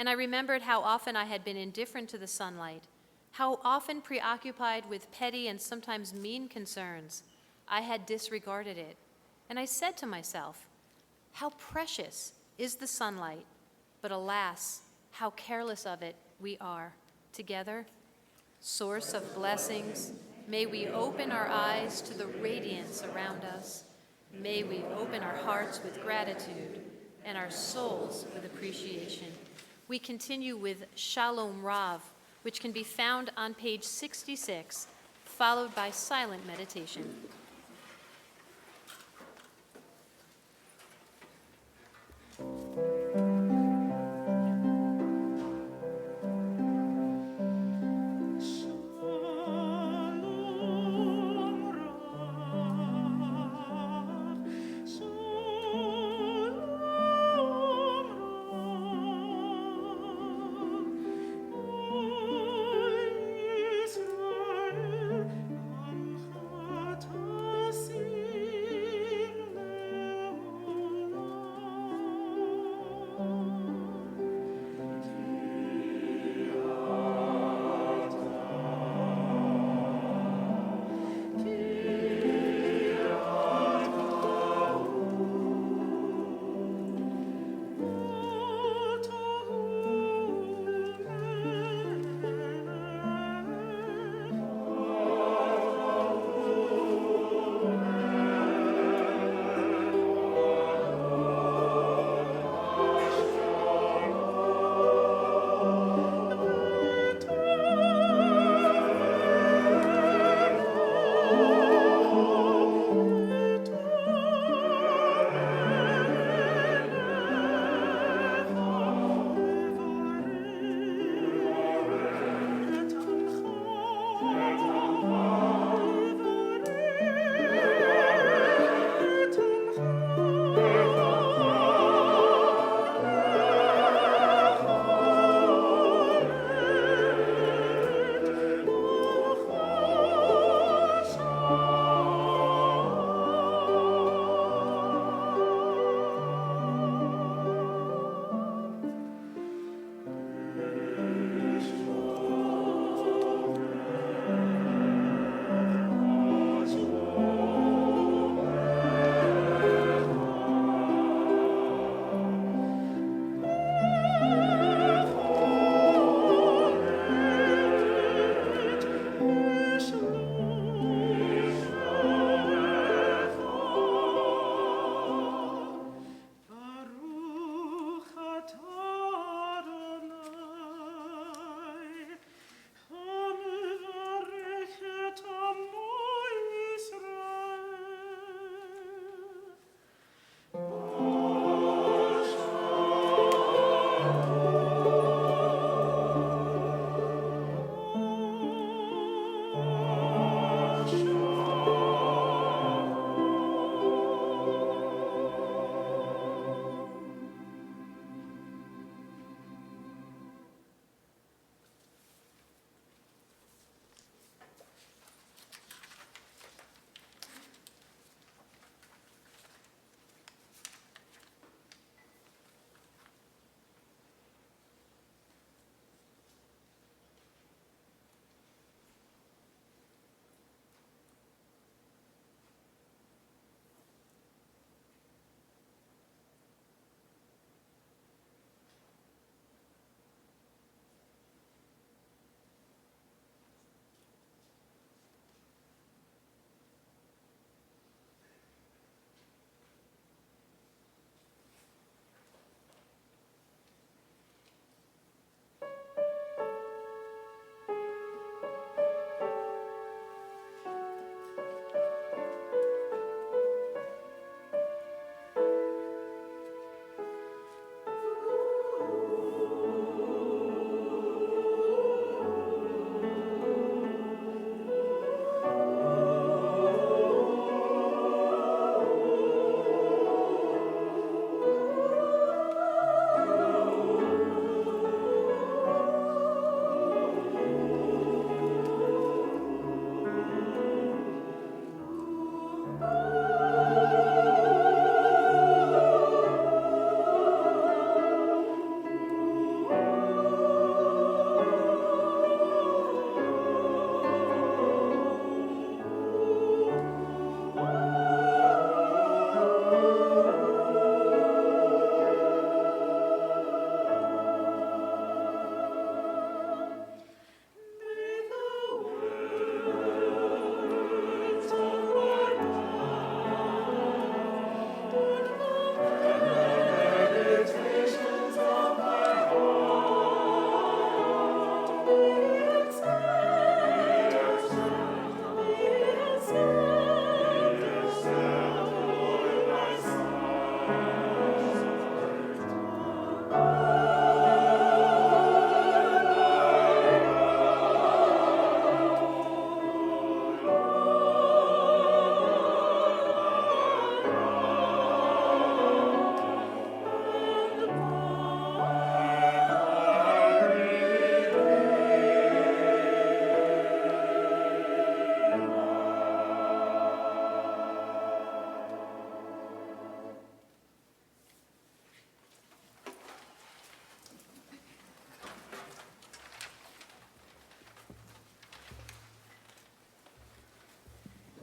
And I remembered how often I had been indifferent to the sunlight, how often preoccupied with petty and sometimes mean concerns, I had disregarded it. And I said to myself, how precious is the sunlight, but alas, how careless of it we are. Together, source of blessings, may we open our eyes to the radiance around us. May we open our hearts with gratitude and our souls with appreciation. We continue with Shalom Rav, which can be found on page 66, followed by silent meditation. Israel,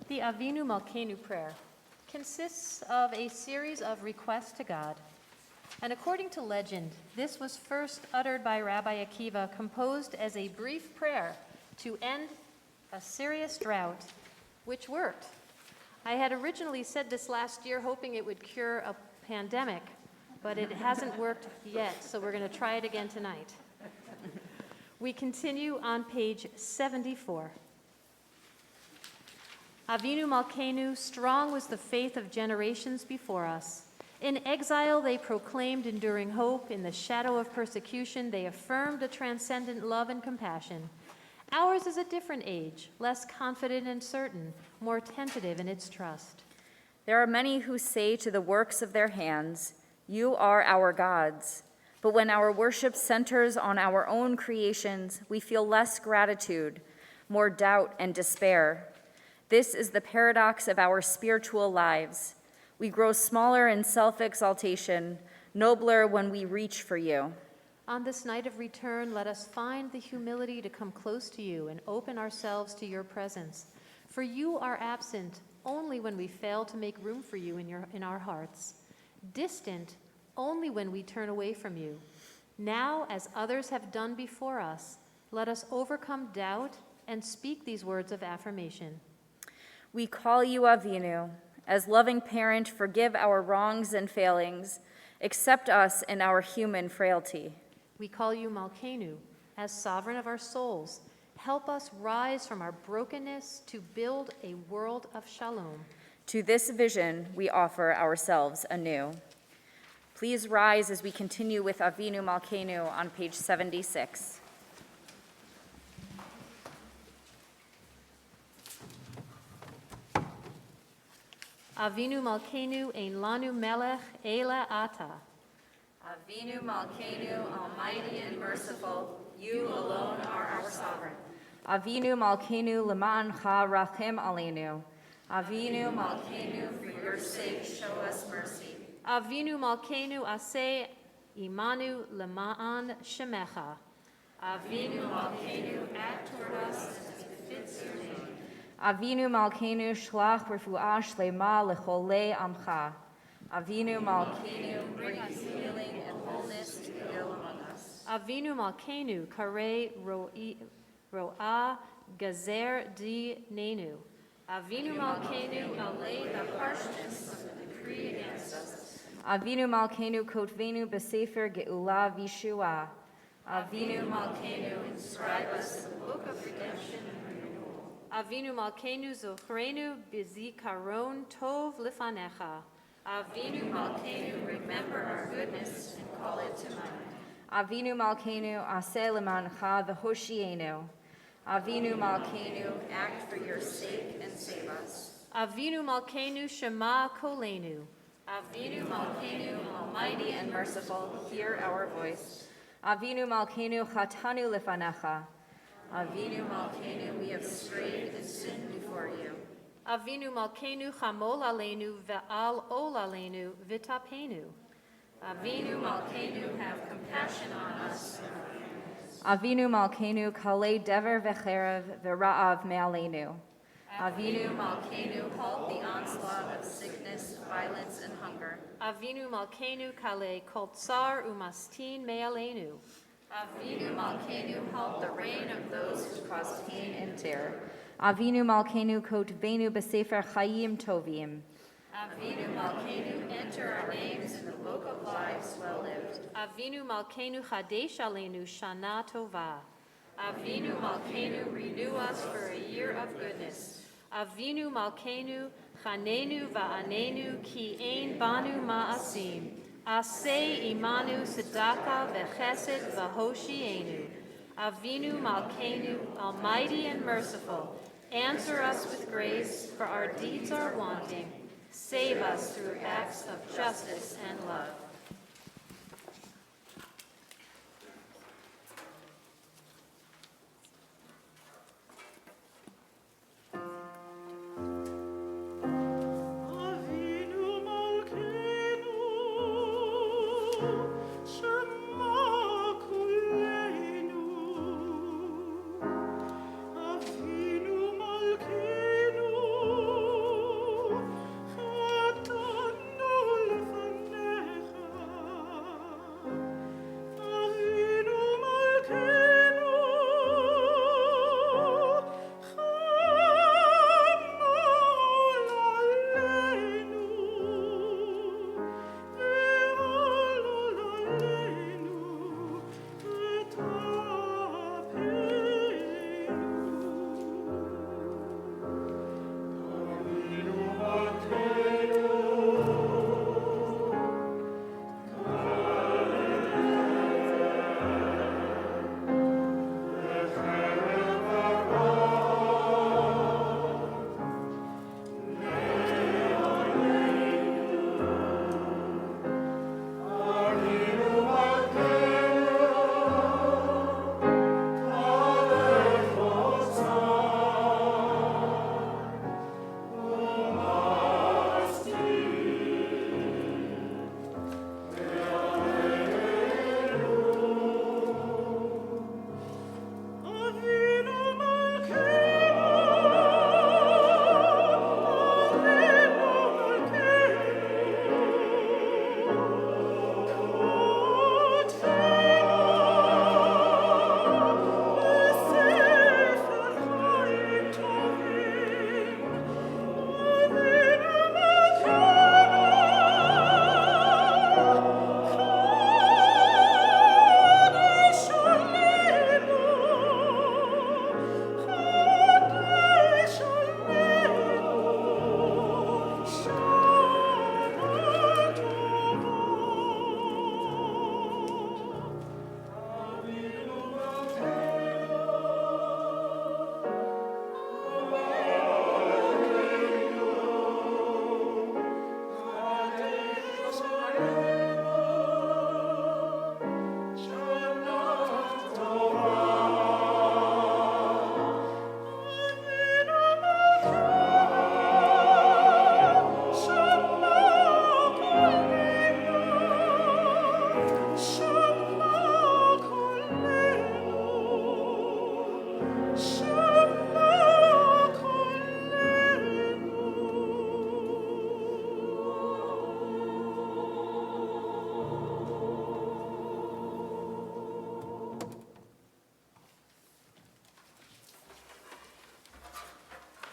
The Avinu Malkeinu prayer consists of a series of requests to God. And according to legend, this was first uttered by Rabbi Akiva, composed as a brief prayer to end a serious drought, which worked. I had originally said this last year hoping it would cure a pandemic, but it hasn't worked yet, so we're going to try it again tonight. We continue on page 74. Avinu Malkeinu, strong was the faith of generations before us. In exile, they proclaimed enduring hope. In the shadow of persecution, they affirmed a transcendent love and compassion. Ours is a different age, less confident and certain, more tentative in its trust. There are many who say to the works of their hands, "You are our gods." But when our worship centers on our own creations, we feel less gratitude, more doubt and despair. This is the paradox of our spiritual lives. We grow smaller in self-exaltation, nobler when we reach for you. On this night of return, let us find the humility to come close to you and open ourselves to your presence. For you are absent only when we fail to make room for you in our hearts, distant only when we turn away from you. Now, as others have done before us, let us overcome doubt and speak these words of affirmation. We call you Avinu. As loving parent, forgive our wrongs and failings. Accept us in our human frailty. We call you Malkeinu. As sovereign of our souls, help us rise from our brokenness to build a world of shalom. To this vision, we offer ourselves anew. Please rise as we continue with Avinu Malkeinu on page 76. Avinu Malkeinu ein lanu melech ela ata. Avinu Malkeinu, almighty and merciful, you alone are our sovereign. Avinu Malkeinu, lema'ancha rachem aleinu. Avinu Malkeinu, for your sake, show us mercy. Avinu Malkeinu aseh imanu lema'an shemecha. Avinu Malkeinu, act toward us as befits your name. Avinu Malkeinu, shlach refuah shlema lecholei amcha. Avinu Malkeinu, bring us healing and wholeness to the ill among us. Avinu Malkeinu karei ro'ah gazer di nenu. Avinu Malkeinu allay the harshness of the decree against us. Avinu Malkeinu kotvenu b'sefer geula v'yeshua. Avinu Malkeinu, inscribe us in the book of redemption and renewal. Avinu Malkeinu zochrenu b'zikaron tov lifanecha. Avinu Malkeinu, remember our goodness and call it to mind. Avinu Malkeinu, aseh lemancha v'hoshienu. Avinu Malkeinu, act for your sake and save us. Avinu Malkeinu shema kolenu. Avinu Malkeinu, almighty and merciful, hear our voice. Avinu Malkeinu, chatanu lefanecha. Avinu Malkeinu, we have strayed and sinned before you. Avinu Malkeinu chamol aleinu ve'al ol aleinu v'tapenu. Avinu Malkeinu, have compassion on us. Avinu Malkeinu, kalei dever v'cherev v'ra'av me'aleinu. Avinu Malkeinu, halt the onslaught of sickness, violence, and hunger. Avinu Malkeinu kalei kol tsar umastin me'aleinu. Avinu Malkeinu, halt the reign of those who cause pain and terror. Avinu Malkeinu, kotvenu b'sefer Chaim tovim. Avinu Malkeinu, enter our names in the book of lives well lived. Avinu Malkeinu chadesh aleinu shana tova. Avinu Malkeinu, renew us for a year of goodness. Avinu Malkeinu chanenu va'anenu ki ein banu ma'asim. Aseh imanu tzedakah v'chesed v'hoshienu. Avinu Malkeinu, almighty and merciful, answer us with grace, for our deeds are wanting. Save us through acts of justice and love. Avinu Malkeinu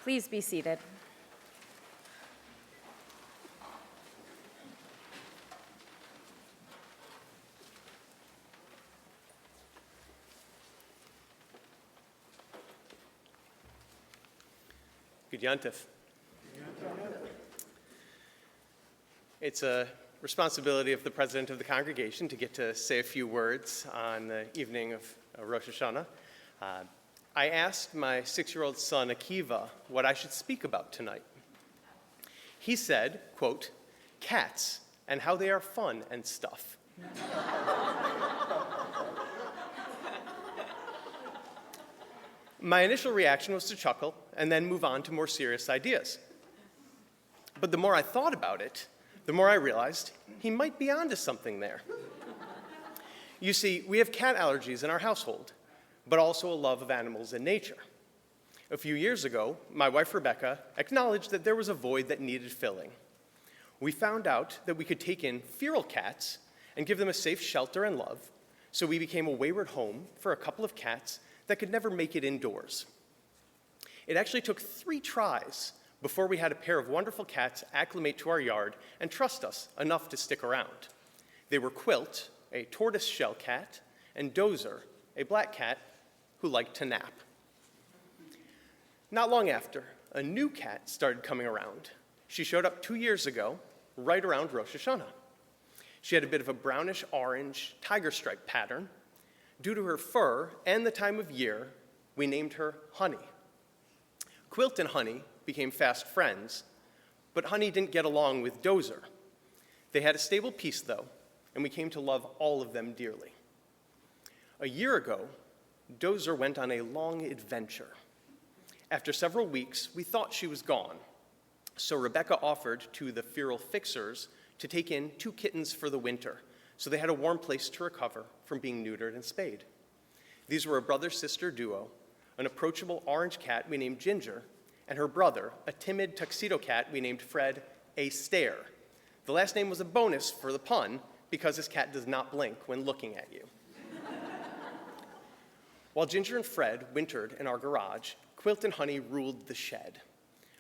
Please be seated. Good Yontif. It's a responsibility of the president of the congregation to get to say a few words on the evening of Rosh Hashanah. I asked my 6-year-old son, Akiva, what I should speak about tonight. He said, quote, cats and how they are fun and stuff. My initial reaction was to chuckle and then move on to more serious ideas. But the more I thought about it, the more I realized he might be onto something there. You see, we have cat allergies in our household, but also a love of animals and nature. A few years ago, my wife Rebecca acknowledged that there was a void that needed filling. We found out that we could take in feral cats and give them a safe shelter and love, so we became a wayward home for a couple of cats that could never make it indoors. It actually took 3 tries before we had a pair of wonderful cats acclimate to our yard and trust us enough to stick around. They were Quilt, a tortoise-shell cat, and Dozer, a black cat who liked to nap. Not long after, a new cat started coming around. She showed up 2 years ago, right around Rosh Hashanah. She had a bit of a brownish-orange tiger stripe pattern. Due to her fur and the time of year, we named her Honey. Quilt and Honey became fast friends, but Honey didn't get along with Dozer. They had a stable peace, though, and we came to love all of them dearly. A year ago, Dozer went on a long adventure. After several weeks, we thought she was gone, so Rebecca offered to the feral fixers to take in 2 kittens for the winter, so they had a warm place to recover from being neutered and spayed. These were a brother-sister duo, an approachable orange cat we named Ginger, and her brother, a timid tuxedo cat we named Fred Astaire. The last name was a bonus for the pun, because this cat does not blink when looking at you. While Ginger and Fred wintered in our garage, Quilt and Honey ruled the shed.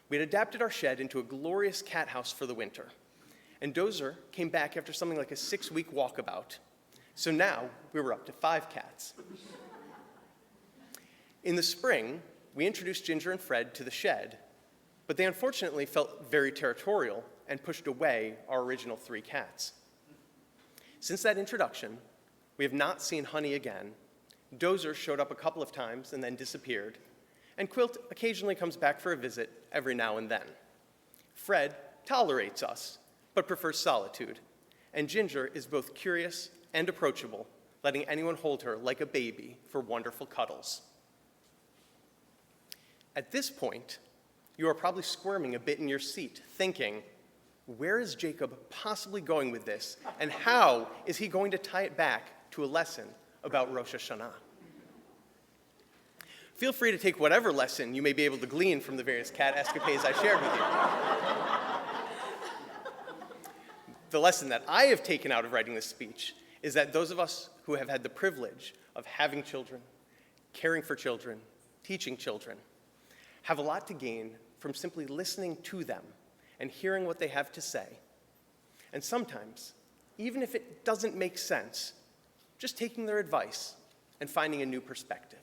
We had adapted our shed into a glorious cat house for the winter. And Dozer came back after something like a 6-week walkabout. So now we were up to 5 cats. In the spring, we introduced Ginger and Fred to the shed, but they unfortunately felt very territorial and pushed away our original 3 cats. Since that introduction, we have not seen Honey again. Dozer showed up a couple of times and then disappeared, and Quilt occasionally comes back for a visit every now and then. Fred tolerates us, but prefers solitude, and Ginger is both curious and approachable, letting anyone hold her like a baby for wonderful cuddles. At this point, you are probably squirming a bit in your seat, thinking, where is Jacob possibly going with this, and how is he going to tie it back to a lesson about Rosh Hashanah? Feel free to take whatever lesson you may be able to glean from the various cat escapades I shared with you. The lesson that I have taken out of writing this speech is that those of us who have had the privilege of having children, caring for children, teaching children, have a lot to gain from simply listening to them and hearing what they have to say. And sometimes, even if it doesn't make sense, just taking their advice and finding a new perspective.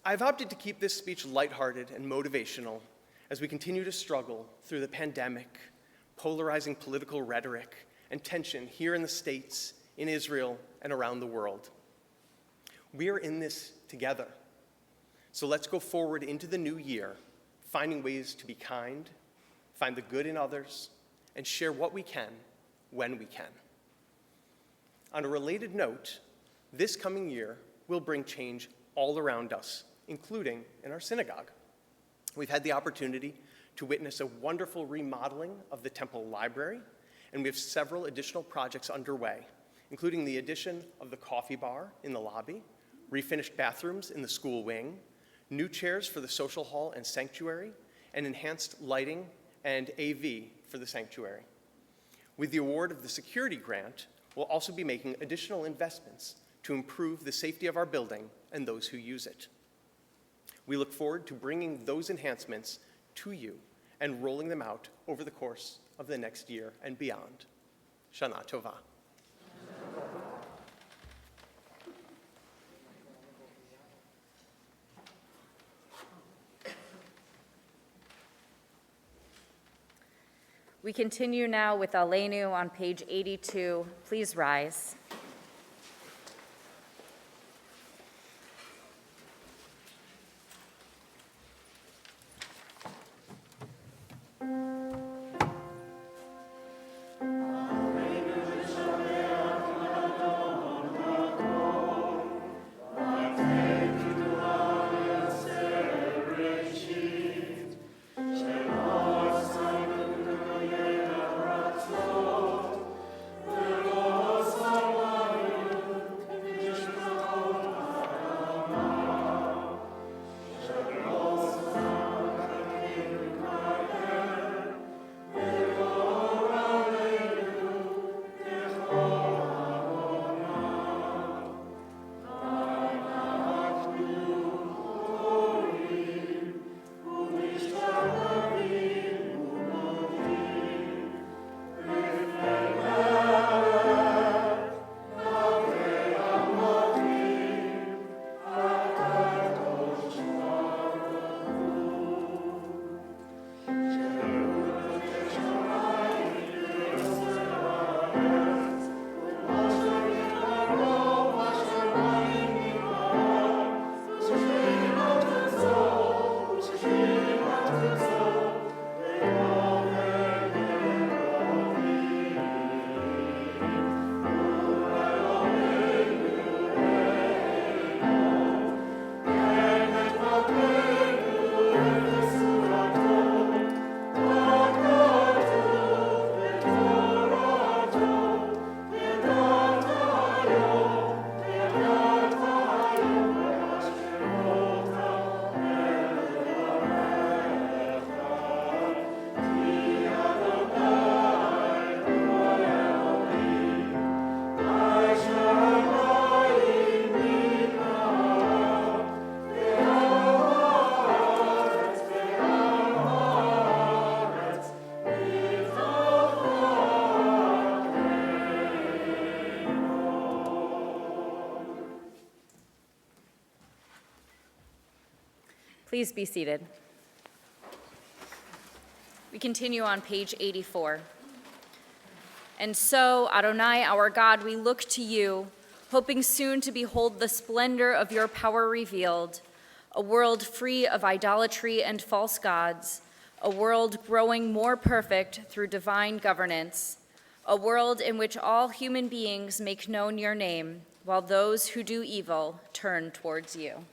I've opted to keep this speech lighthearted and motivational as we continue to struggle through the pandemic, polarizing political rhetoric, and tension here in the States, in Israel, and around the world. We are in this together. So let's go forward into the new year, finding ways to be kind, find the good in others, and share what we can when we can. On a related note, this coming year will bring change all around us, including in our synagogue. We've had the opportunity to witness a wonderful remodeling of the temple library, and we have several additional projects underway, including the addition of the coffee bar in the lobby, refinished bathrooms in the school wing, new chairs for the social hall and sanctuary, and enhanced lighting and AV for the sanctuary. With the award of the security grant, we'll also be making additional investments to improve the safety of our building and those who use it. We look forward to bringing those enhancements to you and rolling them out over the course of the next year and beyond. Shana Tova. We continue now with Aleinu on page 82. Please rise. Please be seated. We continue on page 84. And so, Adonai, our God, we look to you, hoping soon to behold the splendor of your power revealed, a world free of idolatry and false gods, a world growing more perfect through divine governance, a world in which all human beings make known your name, while those who do evil turn towards you.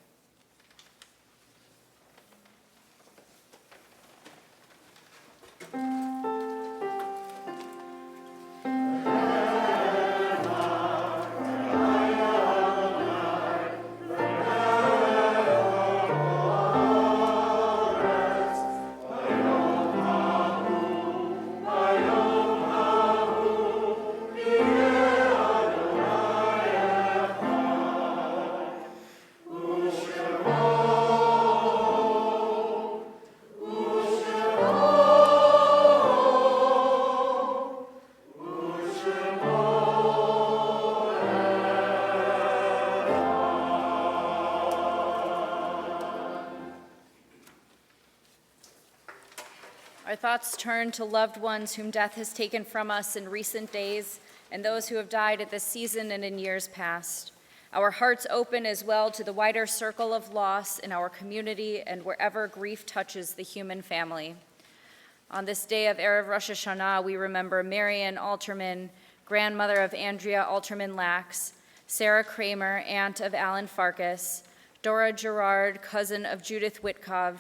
Our thoughts turn to loved ones whom death has taken from us in recent days and those who have died at this season and in years past. Our hearts open as well to the wider circle of loss in our community and wherever grief touches the human family. On this day of Erev Rosh Hashanah, we remember Marian Alterman, grandmother of Andrea Alterman Lax, Sarah Kramer, aunt of Alan Farkas, Dora Gerard, cousin of Judith Witkov,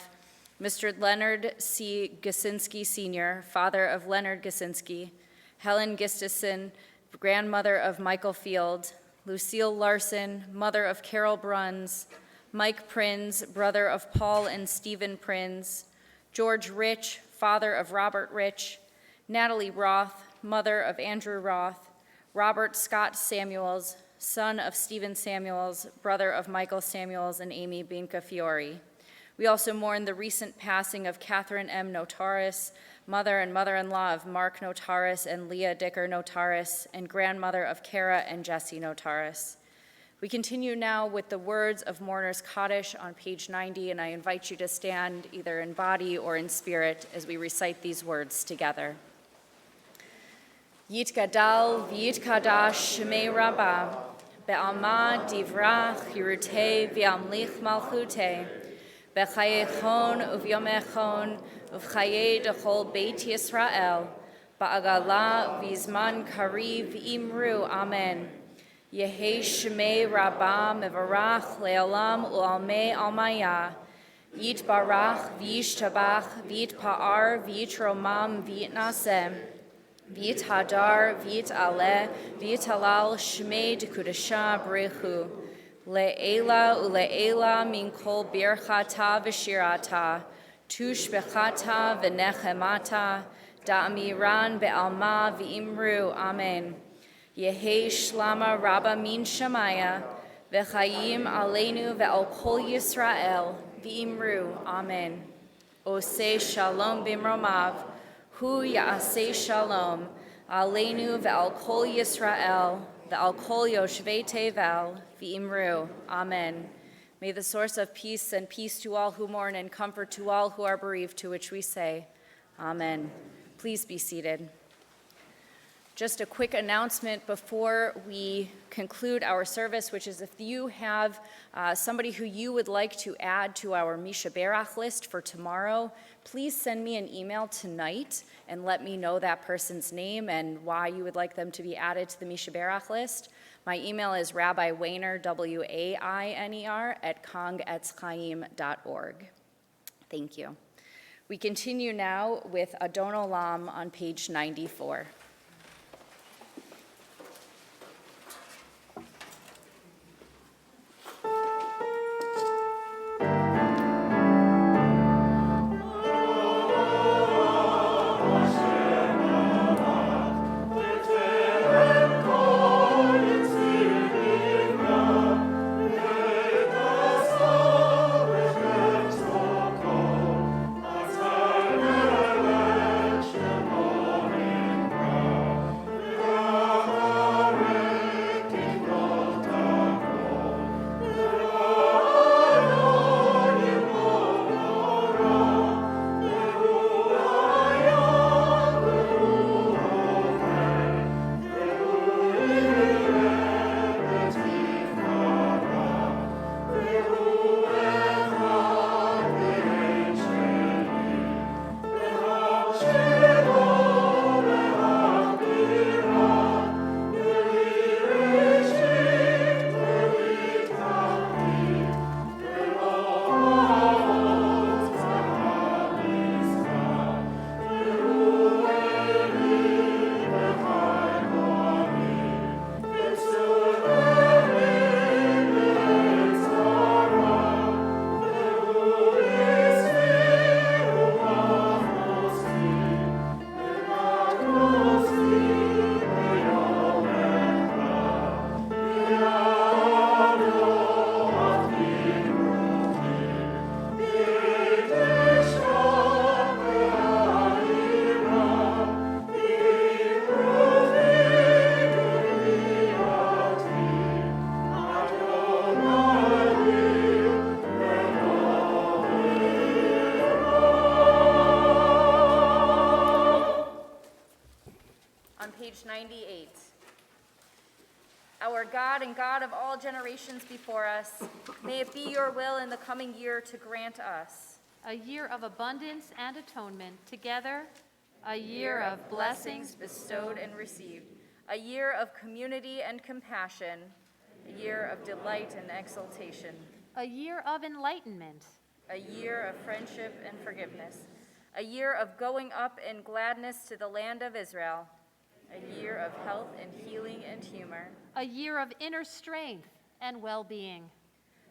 Mr. Leonard C. Gasinski Sr., father of Leonard Gasinski, Helen Gustafson, grandmother of Michael Field, Lucille Larson, mother of Carol Bruns, Mike Prins, brother of Paul and Stephen Prins, George Rich, father of Robert Rich, Natalie Roth, mother of Andrew Roth, Robert Scott Samuels, son of Stephen Samuels, brother of Michael Samuels and Amy Binka Fiore. We also mourn the recent passing of Catherine M. Notaris, mother and mother-in-law of Mark Notaris and Leah Dicker Notaris, and grandmother of Kara and Jesse Notaris. We continue now with the words of Mourner's Kaddish on page 90, and I invite you to stand either in body or in spirit as we recite these words together. Yitgadal v'yitkadash shemei Rabbah, be'alma divrach yirutei v'amlich malchutei, be'chayechon uvyomechon uv'chayei dechol beit Yisrael, ba'agala v'izman kariv imru, amen. Yehei shemei Rabbah mevarach le'olam u'almei almaya, yitbarach v'yishtabach v'yitpa'ar v'yitromam v'yitnasem, v'yithadar v'yitaleh v'yitalal shmei dekudasha b'rechu, le'ela u'le'ela min kol birchata v'shirata, tushbechata v'nechemata, da'amiran be'alma v'imru, amen. Yehei shlama rabba min shamaya, v'chayim aleinu ve'al kol Yisrael, v'imru, amen. Oseh shalom b'mromav, hu ya'aseh shalom, aleinu ve'al kol Yisrael, ve'al kol yoshvei tevel, v'imru, amen. May the source of peace send peace to all who mourn and comfort to all who are bereaved, to which we say, amen. Please be seated. Just a quick announcement before we conclude our service, which is if you have somebody who you would like to add to our Misha Berach list for tomorrow, please send me an email tonight and let me know that person's name and why you would like them to be added to the Misha Berach list. My email is rabbiwainer, W-A-I-N-E-R, @kong@chaim.org. Thank you. We continue now with Adon Olam on page 94. Page 98. Our God and God of all generations before us, may it be your will in the coming year to grant us a year of abundance and atonement together, a year of blessings bestowed and received, a year of community and compassion, a year of delight and exaltation, a year of enlightenment, a year of friendship and forgiveness, a year of going up in gladness to the land of Israel, a year of health and healing and humor, a year of inner strength and well-being,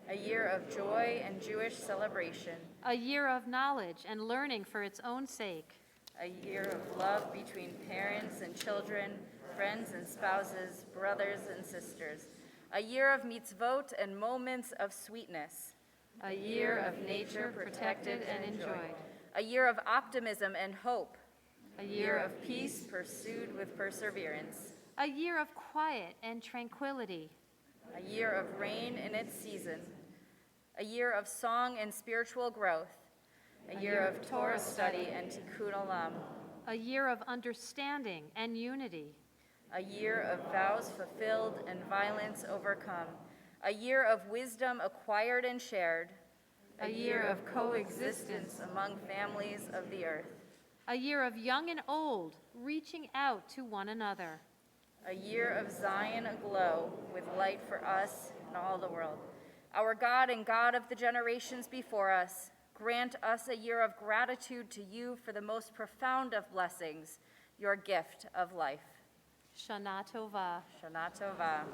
a year of joy and Jewish celebration, a year of knowledge and learning for its own sake, a year of love between parents and children, friends and spouses, brothers and sisters, a year of mitzvot and moments of sweetness, A year of nature protected and enjoyed. A year of optimism and hope. A year of peace pursued with perseverance. A year of quiet and tranquility. A year of rain in its season. A year of song and spiritual growth. A year of Torah study and tikkun olam. A year of understanding and unity. A year of vows fulfilled and violence overcome. A year of wisdom acquired and shared. A year of coexistence among families of the earth. A year of young and old reaching out to one another. A year of Zion aglow with light for us and all the world. Our God and God of the generations before us, grant us a year of gratitude to you for the most profound of blessings, your gift of life. Shana Tova. Shana Tova.